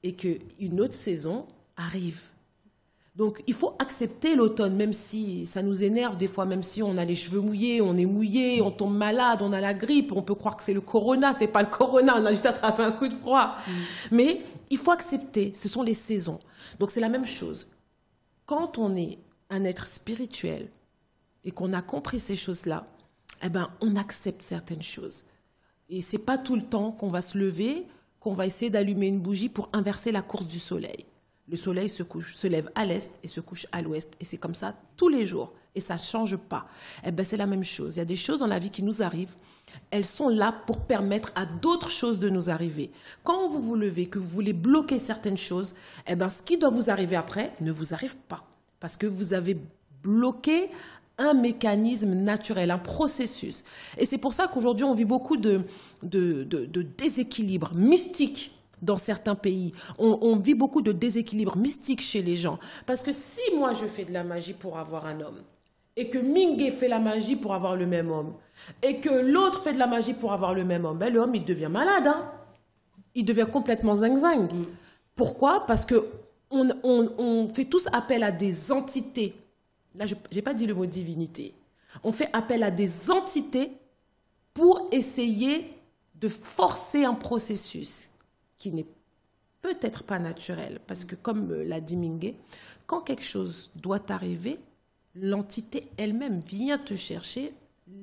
et qu'une autre saison arrive. Donc, il faut accepter l'automne, même si ça nous énerve des fois, même si on a les cheveux mouillés, on est mouillé, on tombe malade, on a la grippe, on peut croire que c'est le corona, c'est pas le corona, on a juste attrapé un coup de froid. Mais il faut accepter, ce sont les saisons. Donc, c'est la même chose. Quand on est un être spirituel et qu'on a compris ces choses-là, eh ben, on accepte certaines choses. Et c'est pas tout le temps qu'on va se lever, qu'on va essayer d'allumer une bougie pour inverser la course du soleil. Le soleil se lève à l'est et se couche à l'ouest. Et c'est comme ça tous les jours. Et ça ne change pas. Eh ben, c'est la même chose. Il y a des choses dans la vie qui nous arrivent. Elles sont là pour permettre à d'autres choses de nous arriver. Quand vous vous levez, que vous voulez bloquer certaines choses, eh ben, ce qui doit vous arriver après ne vous arrive pas. Parce que vous avez bloqué un mécanisme naturel, un processus. Et c'est pour ça qu'aujourd'hui, on vit beaucoup de déséquilibre mystique dans certains pays. On vit beaucoup de déséquilibre mystique chez les gens. Parce que si moi, je fais de la magie pour avoir un homme, et que Mingué fait la magie pour avoir le même homme, et que l'autre fait de la magie pour avoir le même homme, ben, l'homme, il devient malade. Hein. Il devient complètement zingue-zingue. Pourquoi? Parce que on fait tous appel à des entités. Là, je n'ai pas dit le mot divinité. On fait appel à des entités pour essayer de forcer un processus qui n'est peut-être pas naturel. Parce que comme l'a dit Mingué, quand quelque chose doit arriver, l'entité elle-même vient te chercher,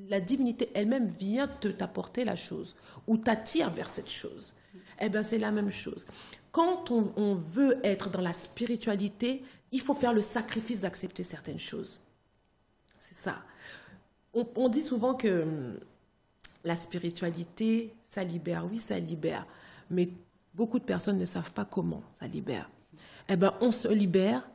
la divinité elle-même vient t'apporter la chose ou t'attire vers cette chose. Eh bien, c'est la même chose. Quand on veut être dans la spiritualité, il faut faire le sacrifice d'accepter certaines choses. C'est ça. On dit souvent que la spiritualité, ça libère. Oui, ça libère. Mais beaucoup de personnes ne savent pas comment ça libère. Eh bien, on se libère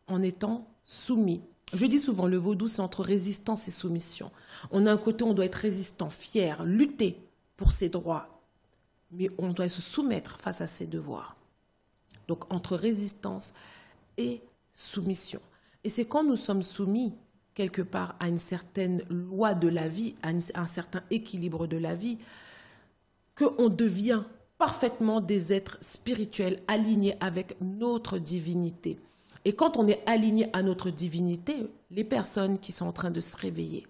en étant soumis. Je dis souvent, le vaudou, c'est entre résistance et soumission. On a un côté, on doit être résistant, fier, lutter pour ses droits. Mais on doit se soumettre face à ses devoirs. Donc, entre résistance et soumission. Et c'est quand nous sommes soumis, quelque part, à une certaine loi de la vie, à un certain équilibre de la vie, qu'on devient parfaitement des êtres spirituels alignés avec notre divinité. Et quand on est aligné à notre divinité, les personnes qui sont en train de se réveiller,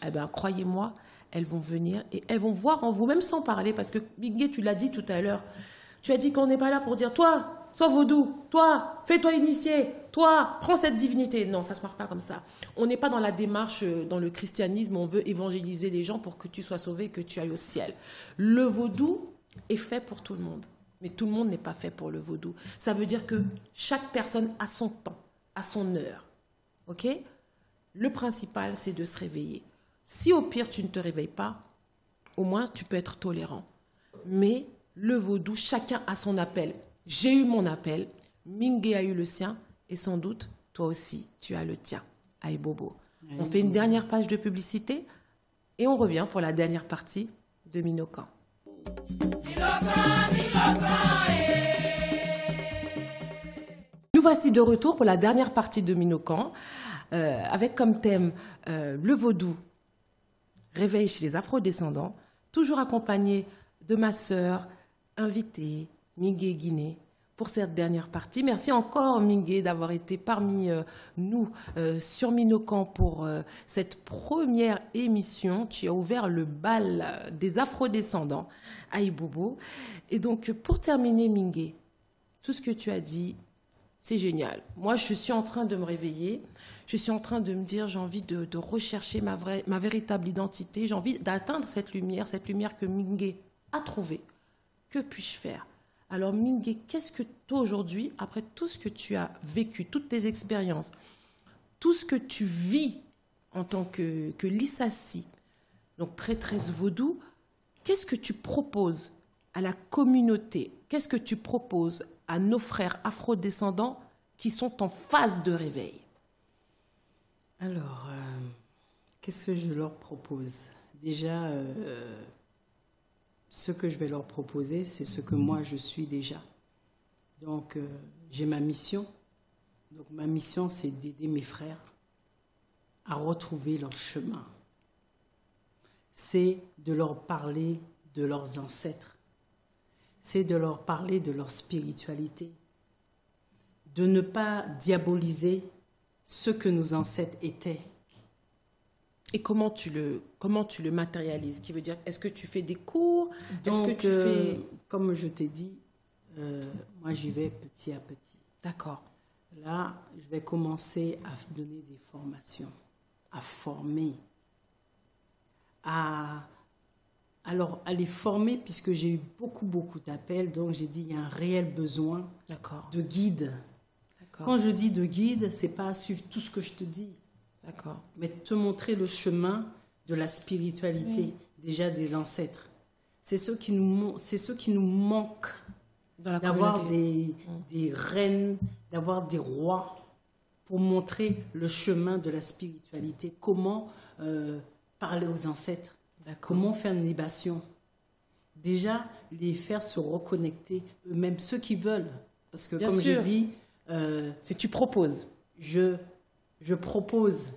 eh bien, croyez-moi, elles vont venir et elles vont voir en vous, même sans parler, parce que Mingué, tu l'as dit tout à l'heure, tu as dit qu'on n'est pas là pour dire, toi, sois vaudou, toi, fais-toi initier, toi, prends cette divinité. Non, ça ne se marche pas comme ça. On n'est pas dans la démarche, dans le christianisme, on veut évangéliser les gens pour que tu sois sauvé, que tu ailles au ciel. Le vaudou est fait pour tout le monde. Mais tout le monde n'est pas fait pour le vaudou. Ça veut dire que chaque personne a son temps, a son heure. OK? Le principal, c'est de se réveiller. Si au pire, tu ne te réveilles pas, au moins, tu peux être tolérant. Mais le vaudou, chacun a son appel. J'ai eu mon appel, Mingué a eu le sien, et sans doute, toi aussi, tu as le tien. Aïe Bobo. On fait une dernière page de publicité et on revient pour la dernière partie de Minokan. Nous voici de retour pour la dernière partie de Minokan, avec comme thème le vaudou, réveil chez les afro-descendants, toujours accompagné de ma sœur, invitée, Mingué Guinée, pour cette dernière partie. Merci encore, Mingué, d'avoir été parmi nous sur Minokan pour cette première émission. Tu as ouvert le bal des afro-descendants à Ibobo. Et donc, pour terminer, Mingué, tout ce que tu as dit, c'est génial. Moi, je suis en train de me réveiller. Je suis en train de me dire, j'ai envie de rechercher ma véritable identité. J'ai envie d'atteindre cette lumière que Mingué a trouvée. Que puis-je faire ? Alors, Mingué, qu'est-ce que toi, aujourd'hui, après tout ce que tu as vécu, toutes tes expériences, tout ce que tu vis en tant que Lissassi, donc prêtresse vaudou, qu'est-ce que tu proposes à la communauté? Qu'est-ce que tu proposes à nos frères afro-descendants qui sont en phase de réveil? Alors, qu'est-ce que je leur propose? Déjà, ce que je vais leur proposer, c'est ce que moi je suis déjà. Donc, j'ai ma mission. Donc, ma mission, c'est d'aider mes frères à retrouver leur chemin. c'est de leur parler de leurs ancêtres. C'est de leur parler de leur spiritualité. De ne pas diaboliser ce que nos ancêtres étaient. Et comment tu le matérialises? Qui veut dire, est-ce que tu fais des cours? Donc, est-ce que tu fais... comme je t'ai dit, moi j'y vais petit à petit. D'accord. Là, je vais commencer à donner des formations, à former, à les former, puisque j'ai eu beaucoup d'appels, donc j'ai dit il y a un réel besoin de guide. Quand je dis de guide, c'est pas à suivre tout ce que je te dis, mais te montrer le chemin de la spiritualité, déjà des ancêtres. C'est ce qui nous manque, d'avoir des reines, d'avoir des rois, pour montrer le chemin de la spiritualité. Comment parler aux ancêtres, comment faire une libation. Déjà, les faire se reconnecter eux-mêmes, ceux qui veulent. Parce que, comme je dis... si tu proposes. Je propose.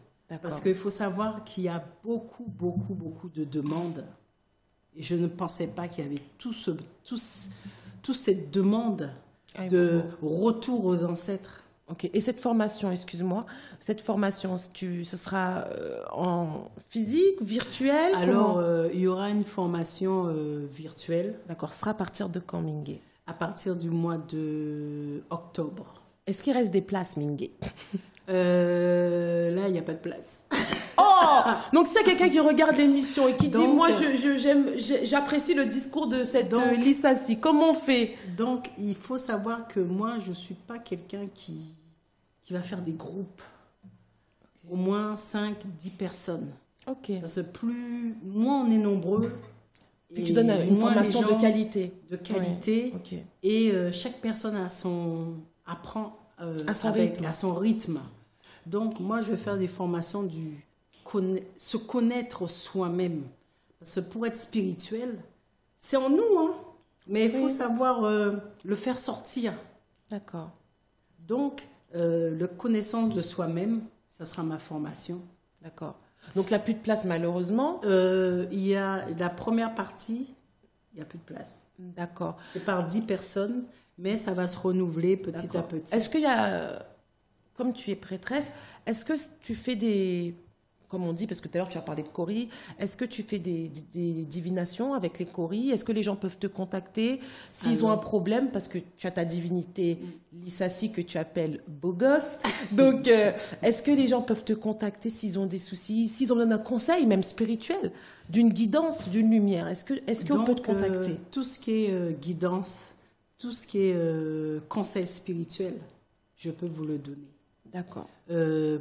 Parce qu'il faut savoir qu'il y a beaucoup de demandes. Et je ne pensais pas qu'il y avait toute cette demande de retour aux ancêtres. Ok. Et cette formation, excuse-moi, ce sera en physique, virtuel? Alors, il y aura une formation virtuelle. D'accord. Ce sera à partir de quand, Mingué? À partir du mois d'octobre. Est-ce qu'il reste des places, Mingué? Là, il n'y a pas de place. Oh! Donc, s'il y a quelqu'un qui regarde l'émission et qui dit, moi, j'apprécie le discours de cette Lissassi, comment on fait? Donc, il faut savoir que moi, je ne suis pas quelqu'un qui va faire des groupes. Au moins 5, 10 personnes. Ok. Parce que moins on est nombreux, puis tu donnes une formation de qualité. De qualité. Ouais. Okay. Et chaque personne apprend à son rythme. Donc, moi, je vais faire des formations se connaître soi-même. Parce que pour être spirituel, c'est en nous, hein. Mais il faut savoir le faire sortir. D'accord. Donc, la connaissance de soi-même, ça sera ma formation. D'accord. Donc, il n'y a plus de place, malheureusement. Il y a la première partie, il n'y a plus de place. D'accord. C'est par 10 personnes, mais ça va se renouveler petit à petit. Est-ce qu'il y a, comme tu es prêtresse, est-ce que tu fais des, comme on dit, parce que tout à l'heure tu as parlé de Kori, est-ce que tu fais des divinations avec les Kori? Est-ce que les gens peuvent te contacter s'ils ont un problème? Parce que tu as ta divinité Lissassi que tu appelles beau gosse. Donc, est-ce que les gens peuvent te contacter s'ils ont des soucis, s'ils ont besoin d'un conseil, même spirituel, d'une guidance, d'une lumière? Est-ce qu'on peut te contacter? Tout ce qui est guidance, tout ce qui est conseil spirituel, je peux vous le donner. D'accord.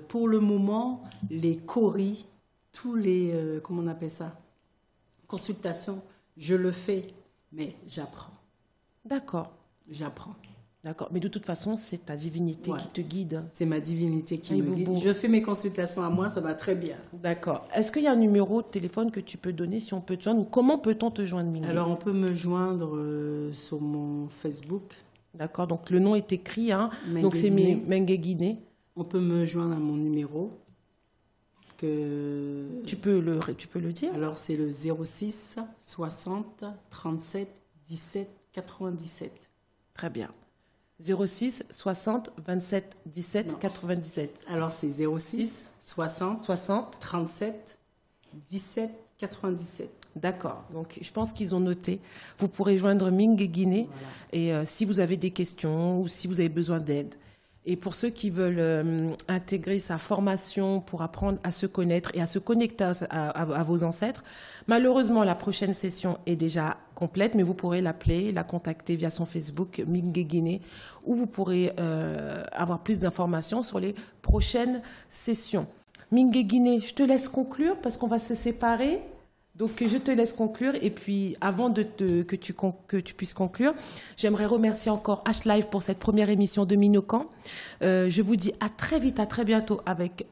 Pour le moment, les Kori, tous les, comment on appelle ça, consultations, je le fais, mais j'apprends. D'accord. J'apprends. D'accord. Mais de toute façon, c'est ta divinité qui te guide. C'est ma divinité qui me guide. Je fais mes consultations à moi, ça va très bien. D'accord. Est-ce qu'il y a un numéro de téléphone que tu peux donner si on peut te joindre? Ou comment peut-on te joindre, Mingué? Alors, on peut me joindre sur mon Facebook. D'accord. Donc, le nom est écrit. Hein. Donc, c'est Mingué Guiné. On peut me joindre à mon numéro. Tu peux le dire? Alors, c'est le 06 60 37 17 97. Très bien. 06 60 27 17 97. Alors, c'est 06 60 37 17 97. D'accord. Donc, je pense qu'ils ont noté. Vous pourrez joindre Mingué Guiné. Voilà. Et si vous avez des questions ou si vous avez besoin d'aide. Et pour ceux qui veulent intégrer sa formation pour apprendre à se connaître et à se connecter à vos ancêtres, malheureusement, la prochaine session est déjà complète, mais vous pourrez l'appeler, la contacter via son Facebook, Mingué Guiné, où vous pourrez avoir plus d'informations sur les prochaines sessions. Mingué Guiné, je te laisse conclure parce qu'on va se séparer. Donc, je te laisse conclure. Et puis, avant que tu puisses conclure, j'aimerais remercier encore H-Live pour cette première émission de Minokan. Je vous dis à très vite, à très bientôt avec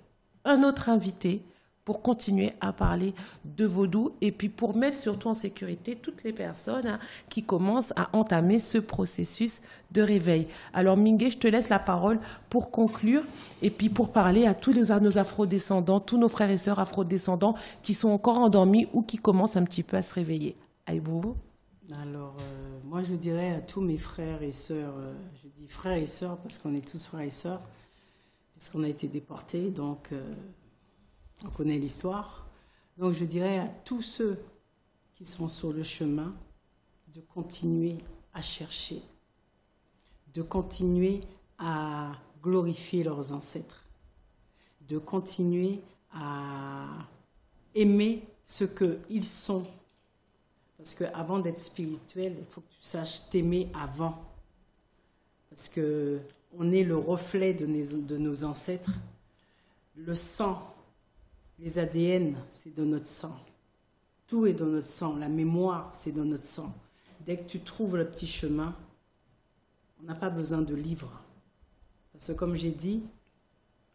un autre invité pour continuer à parler de vaudou et puis pour mettre surtout en sécurité toutes les personnes qui commencent à entamer ce processus de réveil. Alors Mingué, je te laisse la parole pour conclure et puis pour parler à tous nos afrodescendants, tous nos frères et sœurs afrodescendants qui sont encore endormis ou qui commencent un petit peu à se réveiller. Aïe Bobo. Alors, moi je dirais à tous mes frères et sœurs, je dis frères et sœurs parce qu'on est tous frères et sœurs, puisqu'on a été déportés, donc on connaît l'histoire. Donc je dirais à tous ceux qui sont sur le chemin de continuer à chercher, de continuer à glorifier leurs ancêtres, de continuer à aimer ce qu'ils sont. Parce qu'avant d'être spirituel, il faut que tu saches t'aimer avant. Parce qu'on est le reflet de nos ancêtres. Le sang, les ADN, c'est dans notre sang. Tout est dans notre sang. La mémoire, c'est dans notre sang. Dès que tu trouves le petit chemin, on n'a pas besoin de livres. Parce que comme j'ai dit,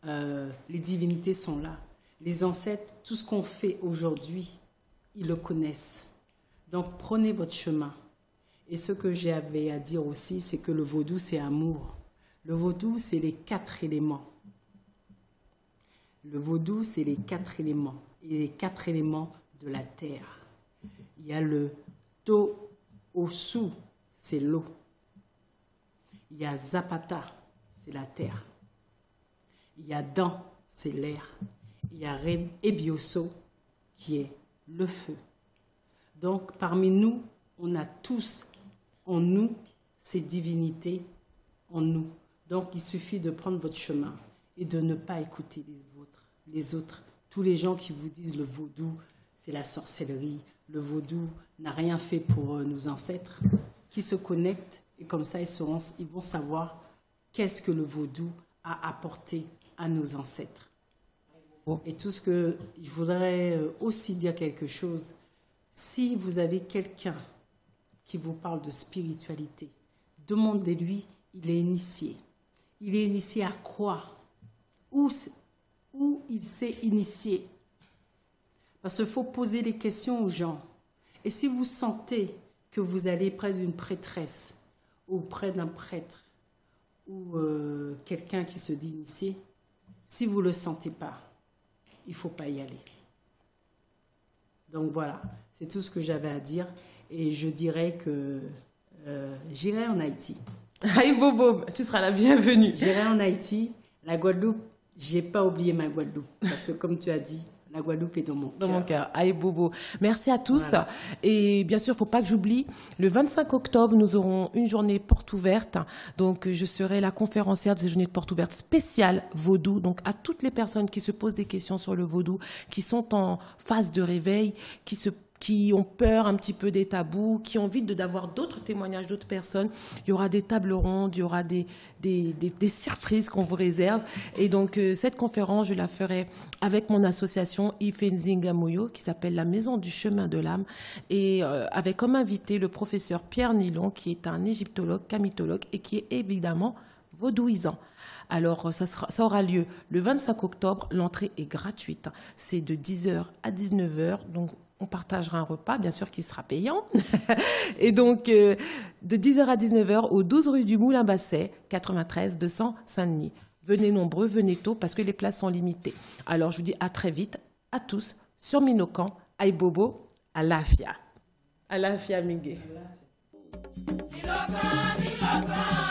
les divinités sont là. Les ancêtres, tout ce qu'on fait aujourd'hui, ils le connaissent. Donc prenez votre chemin. Et ce que j'avais à dire aussi, c'est que le vaudou, c'est amour. Le vaudou, c'est les 4 éléments. Le vaudou, c'est les 4 éléments. Et les 4 éléments de la terre. Il y a le To-Osu, c'est l'eau. Il y a Zapata, c'est la terre. Il y a Dan, c'est l'air. Il y a Ebioso, qui est le feu. Donc, parmi nous, on a tous en nous ces divinités en nous. Donc, il suffit de prendre votre chemin et de ne pas écouter les autres. Tous les gens qui vous disent le vaudou, c'est la sorcellerie. Le vaudou n'a rien fait pour nos ancêtres, qui se connectent et comme ça, ils vont savoir qu'est-ce que le vaudou a apporté à nos ancêtres. Et tout ce que je voudrais aussi dire quelque chose. Si vous avez quelqu'un qui vous parle de spiritualité, demandez-lui, il est initié. Il est initié à quoi? Où il s'est initié? Parce qu'il faut poser les questions aux gens. Et si vous sentez que vous allez près d'une prêtresse ou près d'un prêtre ou quelqu'un qui se dit initié, si vous ne le sentez pas, il ne faut pas y aller. Donc voilà, c'est tout ce que j'avais à dire. Et je dirais que j'irai en Haïti. Aïe Bobo, tu seras la bienvenue. J'irai en Haïti. La Guadeloupe, je n'ai pas oublié ma Guadeloupe. Parce que comme tu as dit, la Guadeloupe est dans mon cœur. Dans mon cœur. Aïe Bobo. Merci à tous. Voilà. Et bien sûr, il ne faut pas que j'oublie, le 25 octobre, nous aurons une journée porte ouverte. Donc, je serai la conférencière de cette journée de porte ouverte spéciale vaudou. Donc, à toutes les personnes qui se posent des questions sur le vaudou, qui sont en phase de réveil, qui ont peur un petit peu des tabous, qui ont envie d'avoir d'autres témoignages d'autres personnes. Il y aura des tables rondes, il y aura des surprises qu'on vous réserve. Et donc, cette conférence, je la ferai avec mon association Ifenzinga Moyo, qui s'appelle la Maison du Chemin de l'Âme, et avec comme invité le professeur Pierre Nilon, qui est un égyptologue, kamitologue, et qui est évidemment vaudouisant. Alors, ça aura lieu le 25 octobre. L'entrée est gratuite. C'est de 10h à 19h. Donc, on partagera un repas, bien sûr, qui sera payant. Et donc, de 10h à 19h, au 12 rue du Moulin-Basset, 93 200 Saint-Denis. Venez nombreux, venez tôt, parce que les places sont limitées. Alors, je vous dis à très vite, à tous, sur Minokan, Aïe Bobo, à l'Afia. À l'Afia, Mingué. Milokan, Milokan.